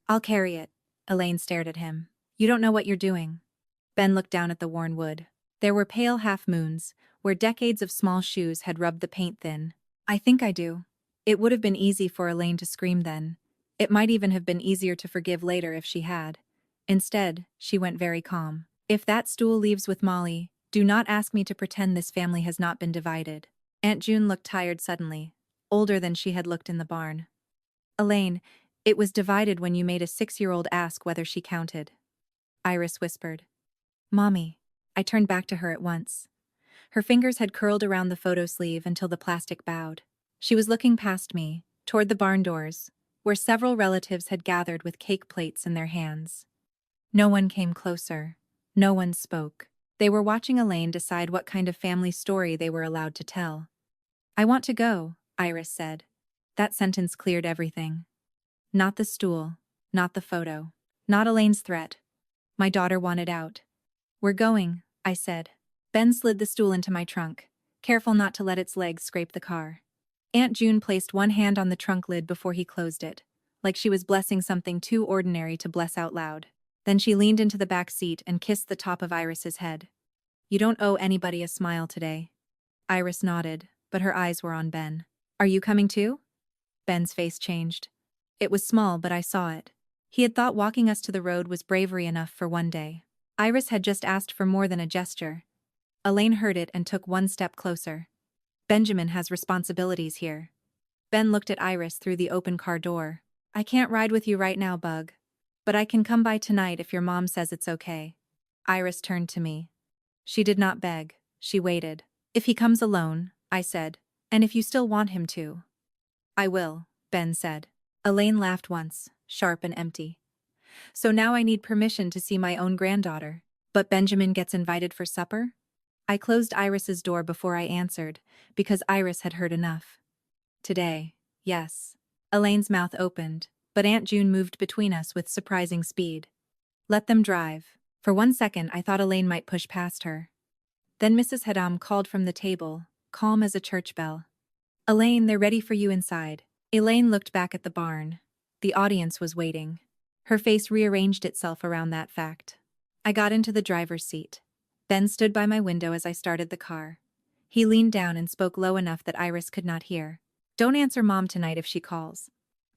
I'll carry it. Elaine stared at him. You don't know what you're doing. Ben looked down at the worn wood. There were pale half-moons, where decades of small shoes had rubbed the paint thin. I think I do. It would have been easy for Elaine to scream then. It might even have been easier to forgive later if she had. Instead, she went very calm. If that stool leaves with Molly, do not ask me to pretend this family has not been divided. Aunt June looked tired suddenly, older than she had looked in the barn. Elaine, it was divided when you made a 6-year-old ask whether she counted. Iris whispered. Mommy. I turned back to her at once. Her fingers had curled around the photo sleeve until the plastic bowed. She was looking past me, toward the barn doors, where several relatives had gathered with cake plates in their hands. No one came closer. No one spoke. They were watching Elaine decide what kind of family story they were allowed to tell. I want to go, Iris said. That sentence cleared everything. Not the stool, not the photo, not Elaine's threat. My daughter wanted out. We're going, I said. Ben slid the stool into my trunk, careful not to let its legs scrape the car. Aunt June placed one hand on the trunk lid before he closed it, like she was blessing something too ordinary to bless out loud. Then she leaned into the back seat and kissed the top of Iris's head. You don't owe anybody a smile today. Iris nodded, but her eyes were on Ben. Are you coming too? Ben's face changed. It was small, but I saw it. He had thought walking us to the road was bravery enough for one day. Iris had just asked for more than a gesture. Elaine heard it and took one step closer. Benjamin has responsibilities here. Ben looked at Iris through the open car door. I can't ride with you right now, Bug. But I can come by tonight if your mom says it's okay. Iris turned to me. She did not beg, she waited. If he comes alone, I said, and if you still want him to. I will, Ben said. Elaine laughed once, sharp and empty. So now I need permission to see my own granddaughter. But Benjamin gets invited for supper? I closed Iris's door before I answered, because Iris had heard enough. Today, yes. Elaine's mouth opened, but Aunt June moved between us with surprising speed. Let them drive. For one second I thought Elaine might push past her. Then Mrs. Haddam called from the table, calm as a church bell. Elaine, they're ready for you inside. Elaine looked back at the barn. The audience was waiting. Her face rearranged itself around that fact. I got into the driver's seat. Ben stood by my window as I started the car. He leaned down and spoke low enough that Iris could not hear. Don't answer Mom tonight if she calls.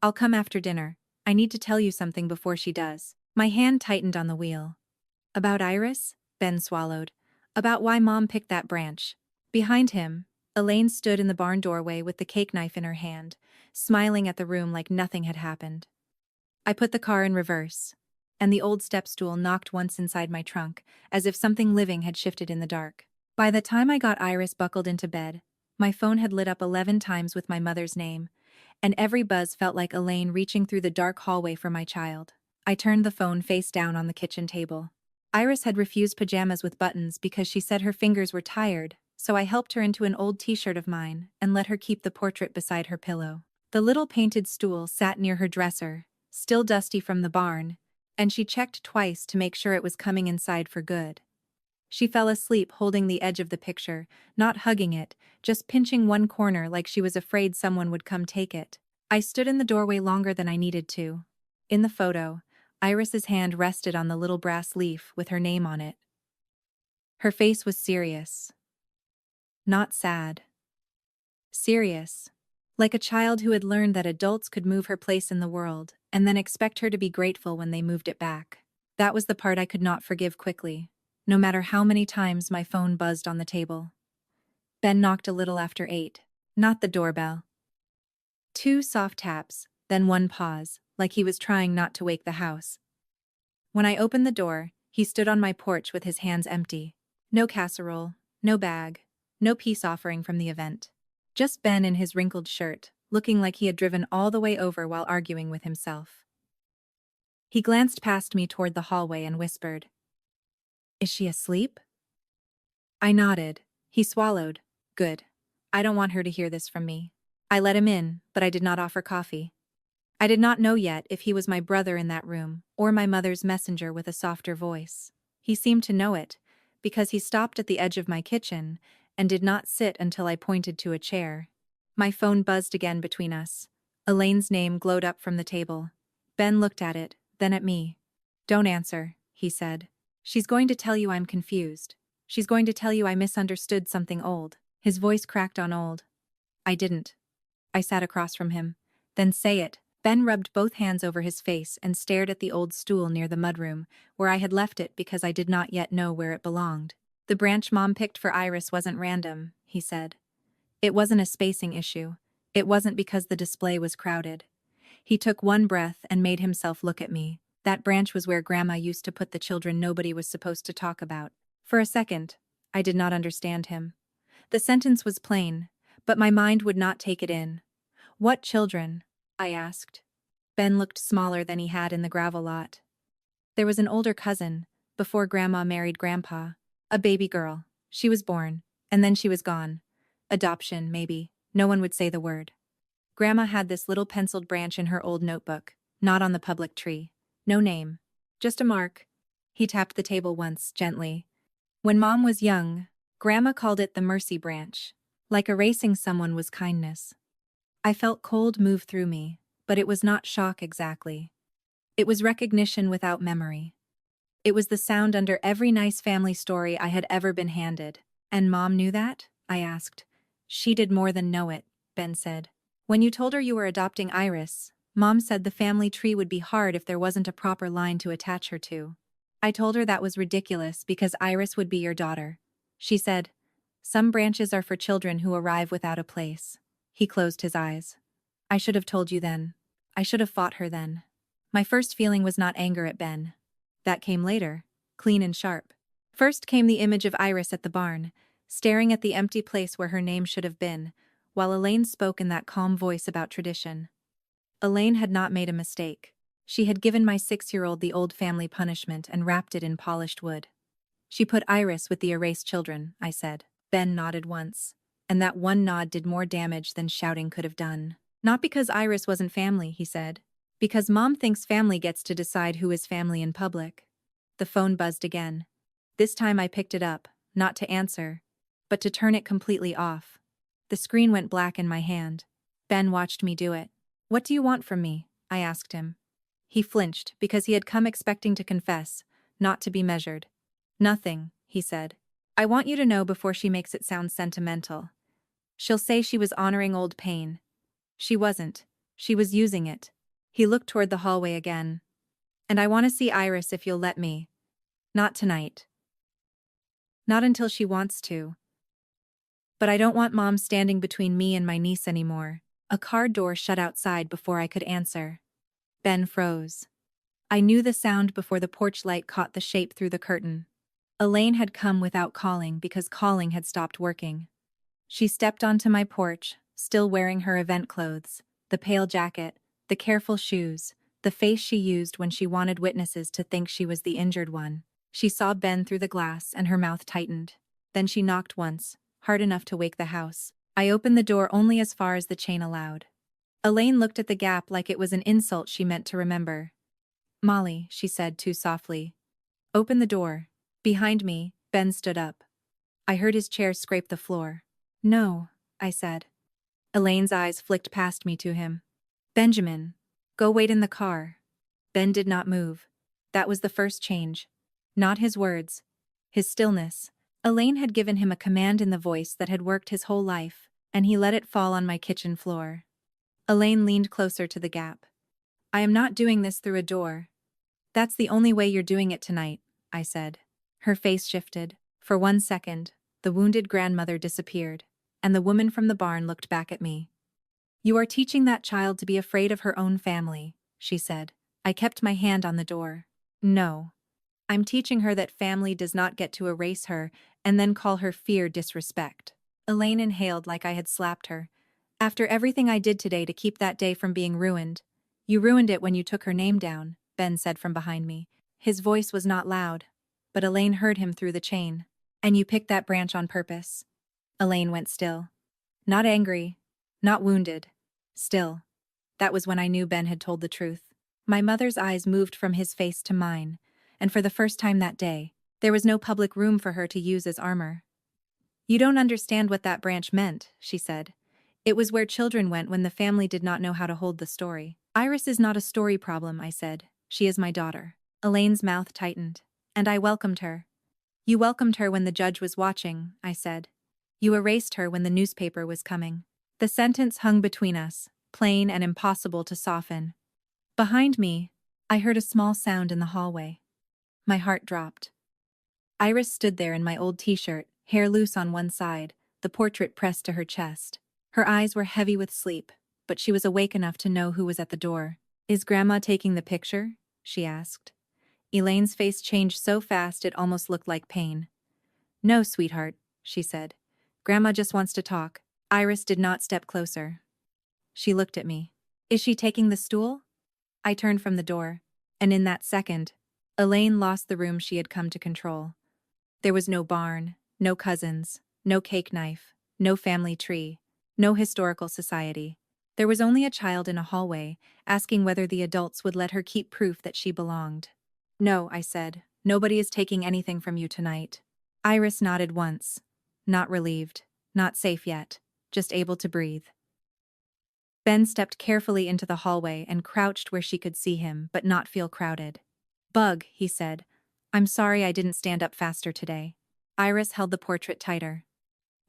I'll come after dinner. I need to tell you something before she does. My hand tightened on the wheel. About Iris? Ben swallowed. About why Mom picked that branch. Behind him, Elaine stood in the barn doorway with the cake knife in her hand, smiling at the room like nothing had happened. I put the car in reverse, and the old step stool knocked once inside my trunk, as if something living had shifted in the dark. By the time I got Iris buckled into bed, my phone had lit up 11 times with my mother's name, and every buzz felt like Elaine reaching through the dark hallway for my child. I turned the phone face down on the kitchen table. Iris had refused pajamas with buttons because she said her fingers were tired, so I helped her into an old t-shirt of mine and let her keep the portrait beside her pillow. The little painted stool sat near her dresser, still dusty from the barn, and she checked twice to make sure it was coming inside for good. She fell asleep holding the edge of the picture, not hugging it, just pinching one corner like she was afraid someone would come take it. I stood in the doorway longer than I needed to. In the photo, Iris's hand rested on the little brass leaf with her name on it. Her face was serious. Not sad. Serious. Like a child who had learned that adults could move her place in the world, and then expect her to be grateful when they moved it back. That was the part I could not forgive quickly, no matter how many times my phone buzzed on the table. Ben knocked a little after 8, not the doorbell. 2 soft taps, then one pause, like he was trying not to wake the house. When I opened the door, he stood on my porch with his hands empty. No casserole, no bag, no peace offering from the event. Just Ben in his wrinkled shirt, looking like he had driven all the way over while arguing with himself. He glanced past me toward the hallway and whispered, "Is she asleep?" I nodded. He swallowed. Good. I don't want her to hear this from me. I let him in, but I did not offer coffee. I did not know yet if he was my brother in that room, or my mother's messenger with a softer voice. He seemed to know it, because he stopped at the edge of my kitchen, and did not sit until I pointed to a chair. My phone buzzed again between us. Elaine's name glowed up from the table. Ben looked at it, then at me. "Don't answer," he said. "She's going to tell you I'm confused. She's going to tell you I misunderstood something old." His voice cracked on old. "I didn't." I sat across from him. "Then say it." Ben rubbed both hands over his face and stared at the old stool near the mudroom, where I had left it because I did not yet know where it belonged. "The branch Mom picked for Iris wasn't random," he said. "It wasn't a spacing issue. It wasn't because the display was crowded." He took one breath and made himself look at me. "That branch was where Grandma used to put the children nobody was supposed to talk about." For a second, I did not understand him. The sentence was plain, but my mind would not take it in. "What children?" I asked. Ben looked smaller than he had in the gravel lot. "There was an older cousin, before Grandma married Grandpa. A baby girl. She was born, and then she was gone. Adoption, maybe. No one would say the word. Grandma had this little penciled branch in her old notebook, not on the public tree. No name. Just a mark." He tapped the table once, gently. "When Mom was young, Grandma called it the mercy branch. Like erasing someone was kindness." I felt cold move through me, but it was not shock exactly. It was recognition without memory. It was the sound under every nice family story I had ever been handed. "And Mom knew that?" I asked. "She did more than know it," Ben said. "When you told her you were adopting Iris, Mom said the family tree would be hard if there wasn't a proper line to attach her to. I told her that was ridiculous because Iris would be your daughter. She said, 'Some branches are for children who arrive without a place.'" He closed his eyes. "I should have told you then. I should have fought her then." My first feeling was not anger at Ben. That came later, clean and sharp. First came the image of Iris at the barn, staring at the empty place where her name should have been, while Elaine spoke in that calm voice about tradition. Elaine had not made a mistake. She had given my 6-year-old the old family punishment and wrapped it in polished wood. "She put Iris with the erased children," I said. Ben nodded once, and that one nod did more damage than shouting could have done. "Not because Iris wasn't family," he said. "Because Mom thinks family gets to decide who is family in public." The phone buzzed again. This time I picked it up, not to answer, but to turn it completely off. The screen went black in my hand. Ben watched me do it. "What do you want from me?" I asked him. He flinched because he had come expecting to confess, not to be measured. "Nothing," he said. "I want you to know before she makes it sound sentimental. She'll say she was honoring old pain. She wasn't. She was using it." He looked toward the hallway again. "And I want to see Iris if you'll let me. Not tonight. Not until she wants to. But I don't want Mom standing between me and my niece anymore." A car door shut outside before I could answer. Ben froze. I knew the sound before the porch light caught the shape through the curtain. Elaine had come without calling because calling had stopped working. She stepped onto my porch, still wearing her event clothes, the pale jacket, the careful shoes, the face she used when she wanted witnesses to think she was the injured one. She saw Ben through the glass and her mouth tightened. Then she knocked once, hard enough to wake the house. I opened the door only as far as the chain allowed. Elaine looked at the gap like it was an insult she meant to remember. "Molly," she said too softly. "Open the door." Behind me, Ben stood up. I heard his chair scrape the floor. "No," I said. Elaine's eyes flicked past me to him. "Benjamin, go wait in the car." Ben did not move. That was the first change. Not his words. His stillness. Elaine had given him a command in the voice that had worked his whole life, and he let it fall on my kitchen floor. Elaine leaned closer to the gap. "I am not doing this through a door." "That's the only way you're doing it tonight," I said. Her face shifted. For 1 second, the wounded grandmother disappeared, and the woman from the barn looked back at me. "You are teaching that child to be afraid of her own family," she said. I kept my hand on the door. "No. I'm teaching her that family does not get to erase her and then call her fear disrespect." Elaine inhaled like I had slapped her. "After everything I did today to keep that day from being ruined." "You ruined it when you took her name down," Ben said from behind me. His voice was not loud, but Elaine heard him through the chain. "And you picked that branch on purpose." Elaine went still. Not angry, not wounded. Still. That was when I knew Ben had told the truth. My mother's eyes moved from his face to mine, and for the first time that day, there was no public room for her to use as armor. "You don't understand what that branch meant," she said. "It was where children went when the family did not know how to hold the story." "Iris is not a story problem," I said. "She is my daughter." Elaine's mouth tightened. "And I welcomed her." "You welcomed her when the judge was watching," I said. "You erased her when the newspaper was coming." The sentence hung between us, plain and impossible to soften. Behind me, I heard a small sound in the hallway. My heart dropped. Iris stood there in my old t-shirt, hair loose on one side, the portrait pressed to her chest. Her eyes were heavy with sleep, but she was awake enough to know who was at the door. "Is Grandma taking the picture?" she asked. Elaine's face changed so fast it almost looked like pain. "No, sweetheart," she said. "Grandma just wants to talk." Iris did not step closer. She looked at me. "Is she taking the stool?" I turned from the door, and in that second, Elaine lost the room she had come to control. There was no barn, no cousins, no cake knife, no family tree, no historical society. There was only a child in a hallway, asking whether the adults would let her keep proof that she belonged. "No," I said. "Nobody is taking anything from you tonight." Iris nodded once. Not relieved, not safe yet, just able to breathe. Ben stepped carefully into the hallway and crouched where she could see him but not feel crowded. "Bug," he said. "I'm sorry I didn't stand up faster today." Iris held the portrait tighter.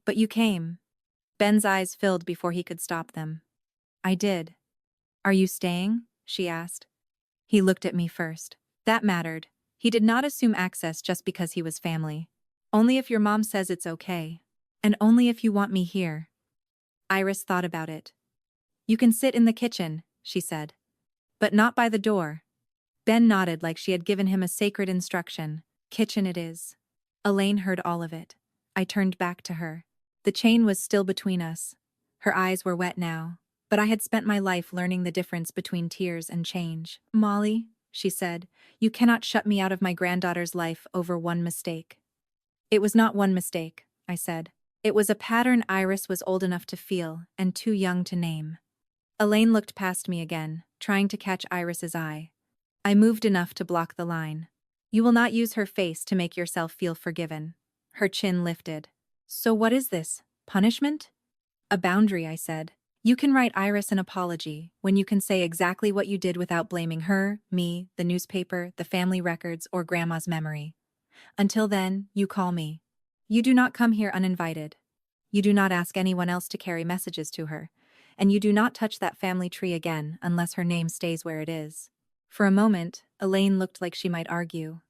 "But you came." Ben's eyes filled before he could stop them. "I did." "Are you staying?" she asked. He looked at me first. That mattered. He did not assume access just because he was family. "Only if your mom says it's okay. And only if you want me here." Iris thought about it. "You can sit in the kitchen," she said. "But not by the door." Ben nodded like she had given him a sacred instruction. "Kitchen it is." Elaine heard all of it. I turned back to her. The chain was still between us. Her eyes were wet now, but I had spent my life learning the difference between tears and change. "Molly," she said, "you cannot shut me out of my granddaughter's life over one mistake." "It was not one mistake," I said. "It was a pattern Iris was old enough to feel and too young to name." Elaine looked past me again, trying to catch Iris's eye. I moved enough to block the line. "You will not use her face to make yourself feel forgiven." Her chin lifted. "So what is this? Punishment?" "A boundary," I said. "You can write Iris an apology when you can say exactly what you did without blaming her, me, the newspaper, the family records, or Grandma's memory. Until then, you call me. You do not come here uninvited. You do not ask anyone else to carry messages to her. And you do not touch that family tree again unless her name stays where it is." For a moment, Elaine looked like she might argue.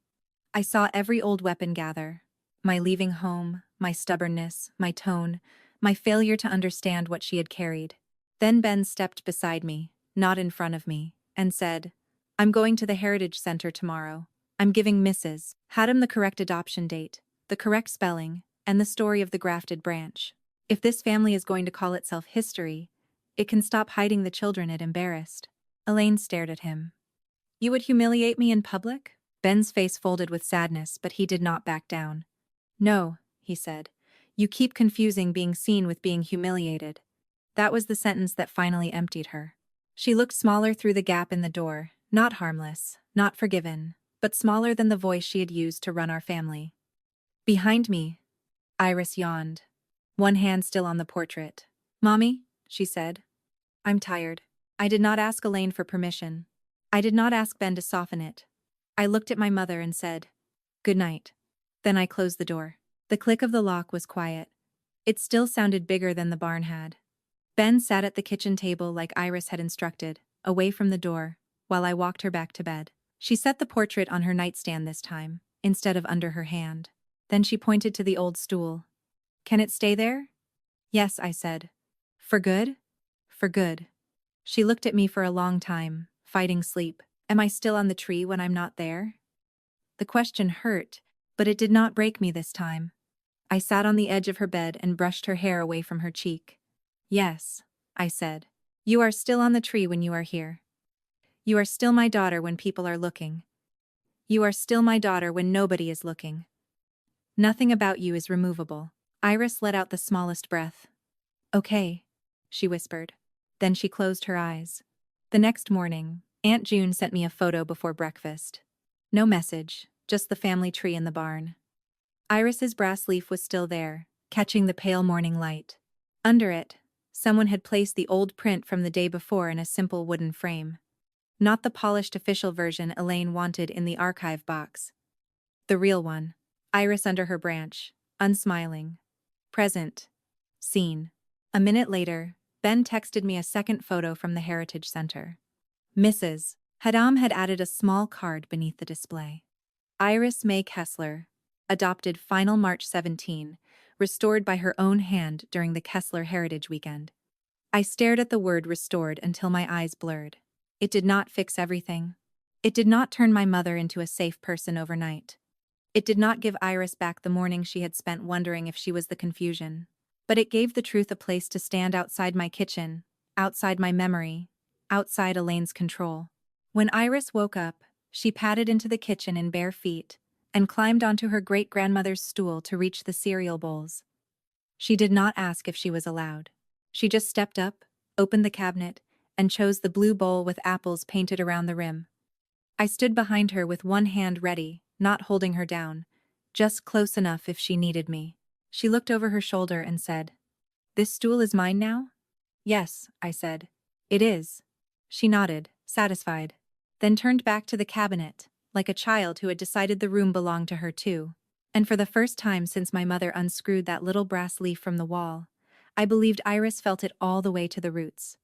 I saw every old weapon gather. My leaving home, my stubbornness, my tone, my failure to understand what she had carried. Then Ben stepped beside me, not in front of me, and said, "I'm going to the Heritage Center tomorrow. I'm giving Mrs. Haddam the correct adoption date, the correct spelling, and the story of the grafted branch. If this family is going to call itself history, it can stop hiding the children it embarrassed." Elaine stared at him. "You would humiliate me in public?" Ben's face folded with sadness, but he did not back down. "No," he said. "You keep confusing being seen with being humiliated." That was the sentence that finally emptied her. She looked smaller through the gap in the door, not harmless, not forgiven, but smaller than the voice she had used to run our family. Behind me, Iris yawned, one hand still on the portrait. "Mommy," she said, "I'm tired." I did not ask Elaine for permission. I did not ask Ben to soften it. I looked at my mother and said, "Good night." Then I closed the door. The click of the lock was quiet. It still sounded bigger than the barn had. Ben sat at the kitchen table like Iris had instructed, away from the door, while I walked her back to bed. She set the portrait on her nightstand this time, instead of under her hand. Then she pointed to the old stool. "Can it stay there?" "Yes," I said. "For good?" "For good." She looked at me for a long time, fighting sleep. Am I still on the tree when I'm not there? The question hurt, but it did not break me this time. I sat on the edge of her bed and brushed her hair away from her cheek. "Yes," I said. "You are still on the tree when you are here. You are still my daughter when people are looking. You are still my daughter when nobody is looking. Nothing about you is removable." Iris let out the smallest breath. "Okay," she whispered. Then she closed her eyes. The next morning, Aunt June sent me a photo before breakfast. No message, just the family tree in the barn. Iris's brass leaf was still there, catching the pale morning light. Under it, someone had placed the old print from the day before in a simple wooden frame. Not the polished official version Elaine wanted in the archive box. The real one. Iris under her branch, unsmiling. Present. Seen. A minute later, Ben texted me a second photo from the Heritage Center. Mrs. Haddam had added a small card beneath the display. Iris May Kessler, adopted final March 17, restored by her own hand during the Kessler Heritage Weekend. I stared at the word restored until my eyes blurred. It did not fix everything. It did not turn my mother into a safe person overnight. It did not give Iris back the morning she had spent wondering if she was the confusion. But it gave the truth a place to stand outside my kitchen, outside my memory, outside Elaine's control. When Iris woke up, she padded into the kitchen in bare feet and climbed onto her great-grandmother's stool to reach the cereal bowls. She did not ask if she was allowed. She just stepped up, opened the cabinet, and chose the blue bowl with apples painted around the rim. I stood behind her with one hand ready, not holding her down, just close enough if she needed me. She looked over her shoulder and said, "This stool is mine now?" "Yes," I said. "It is." She nodded, satisfied, then turned back to the cabinet, like a child who had decided the room belonged to her too. And for the first time since my mother unscrewed that little brass leaf from the wall, I believed Iris felt it all the way to the roots.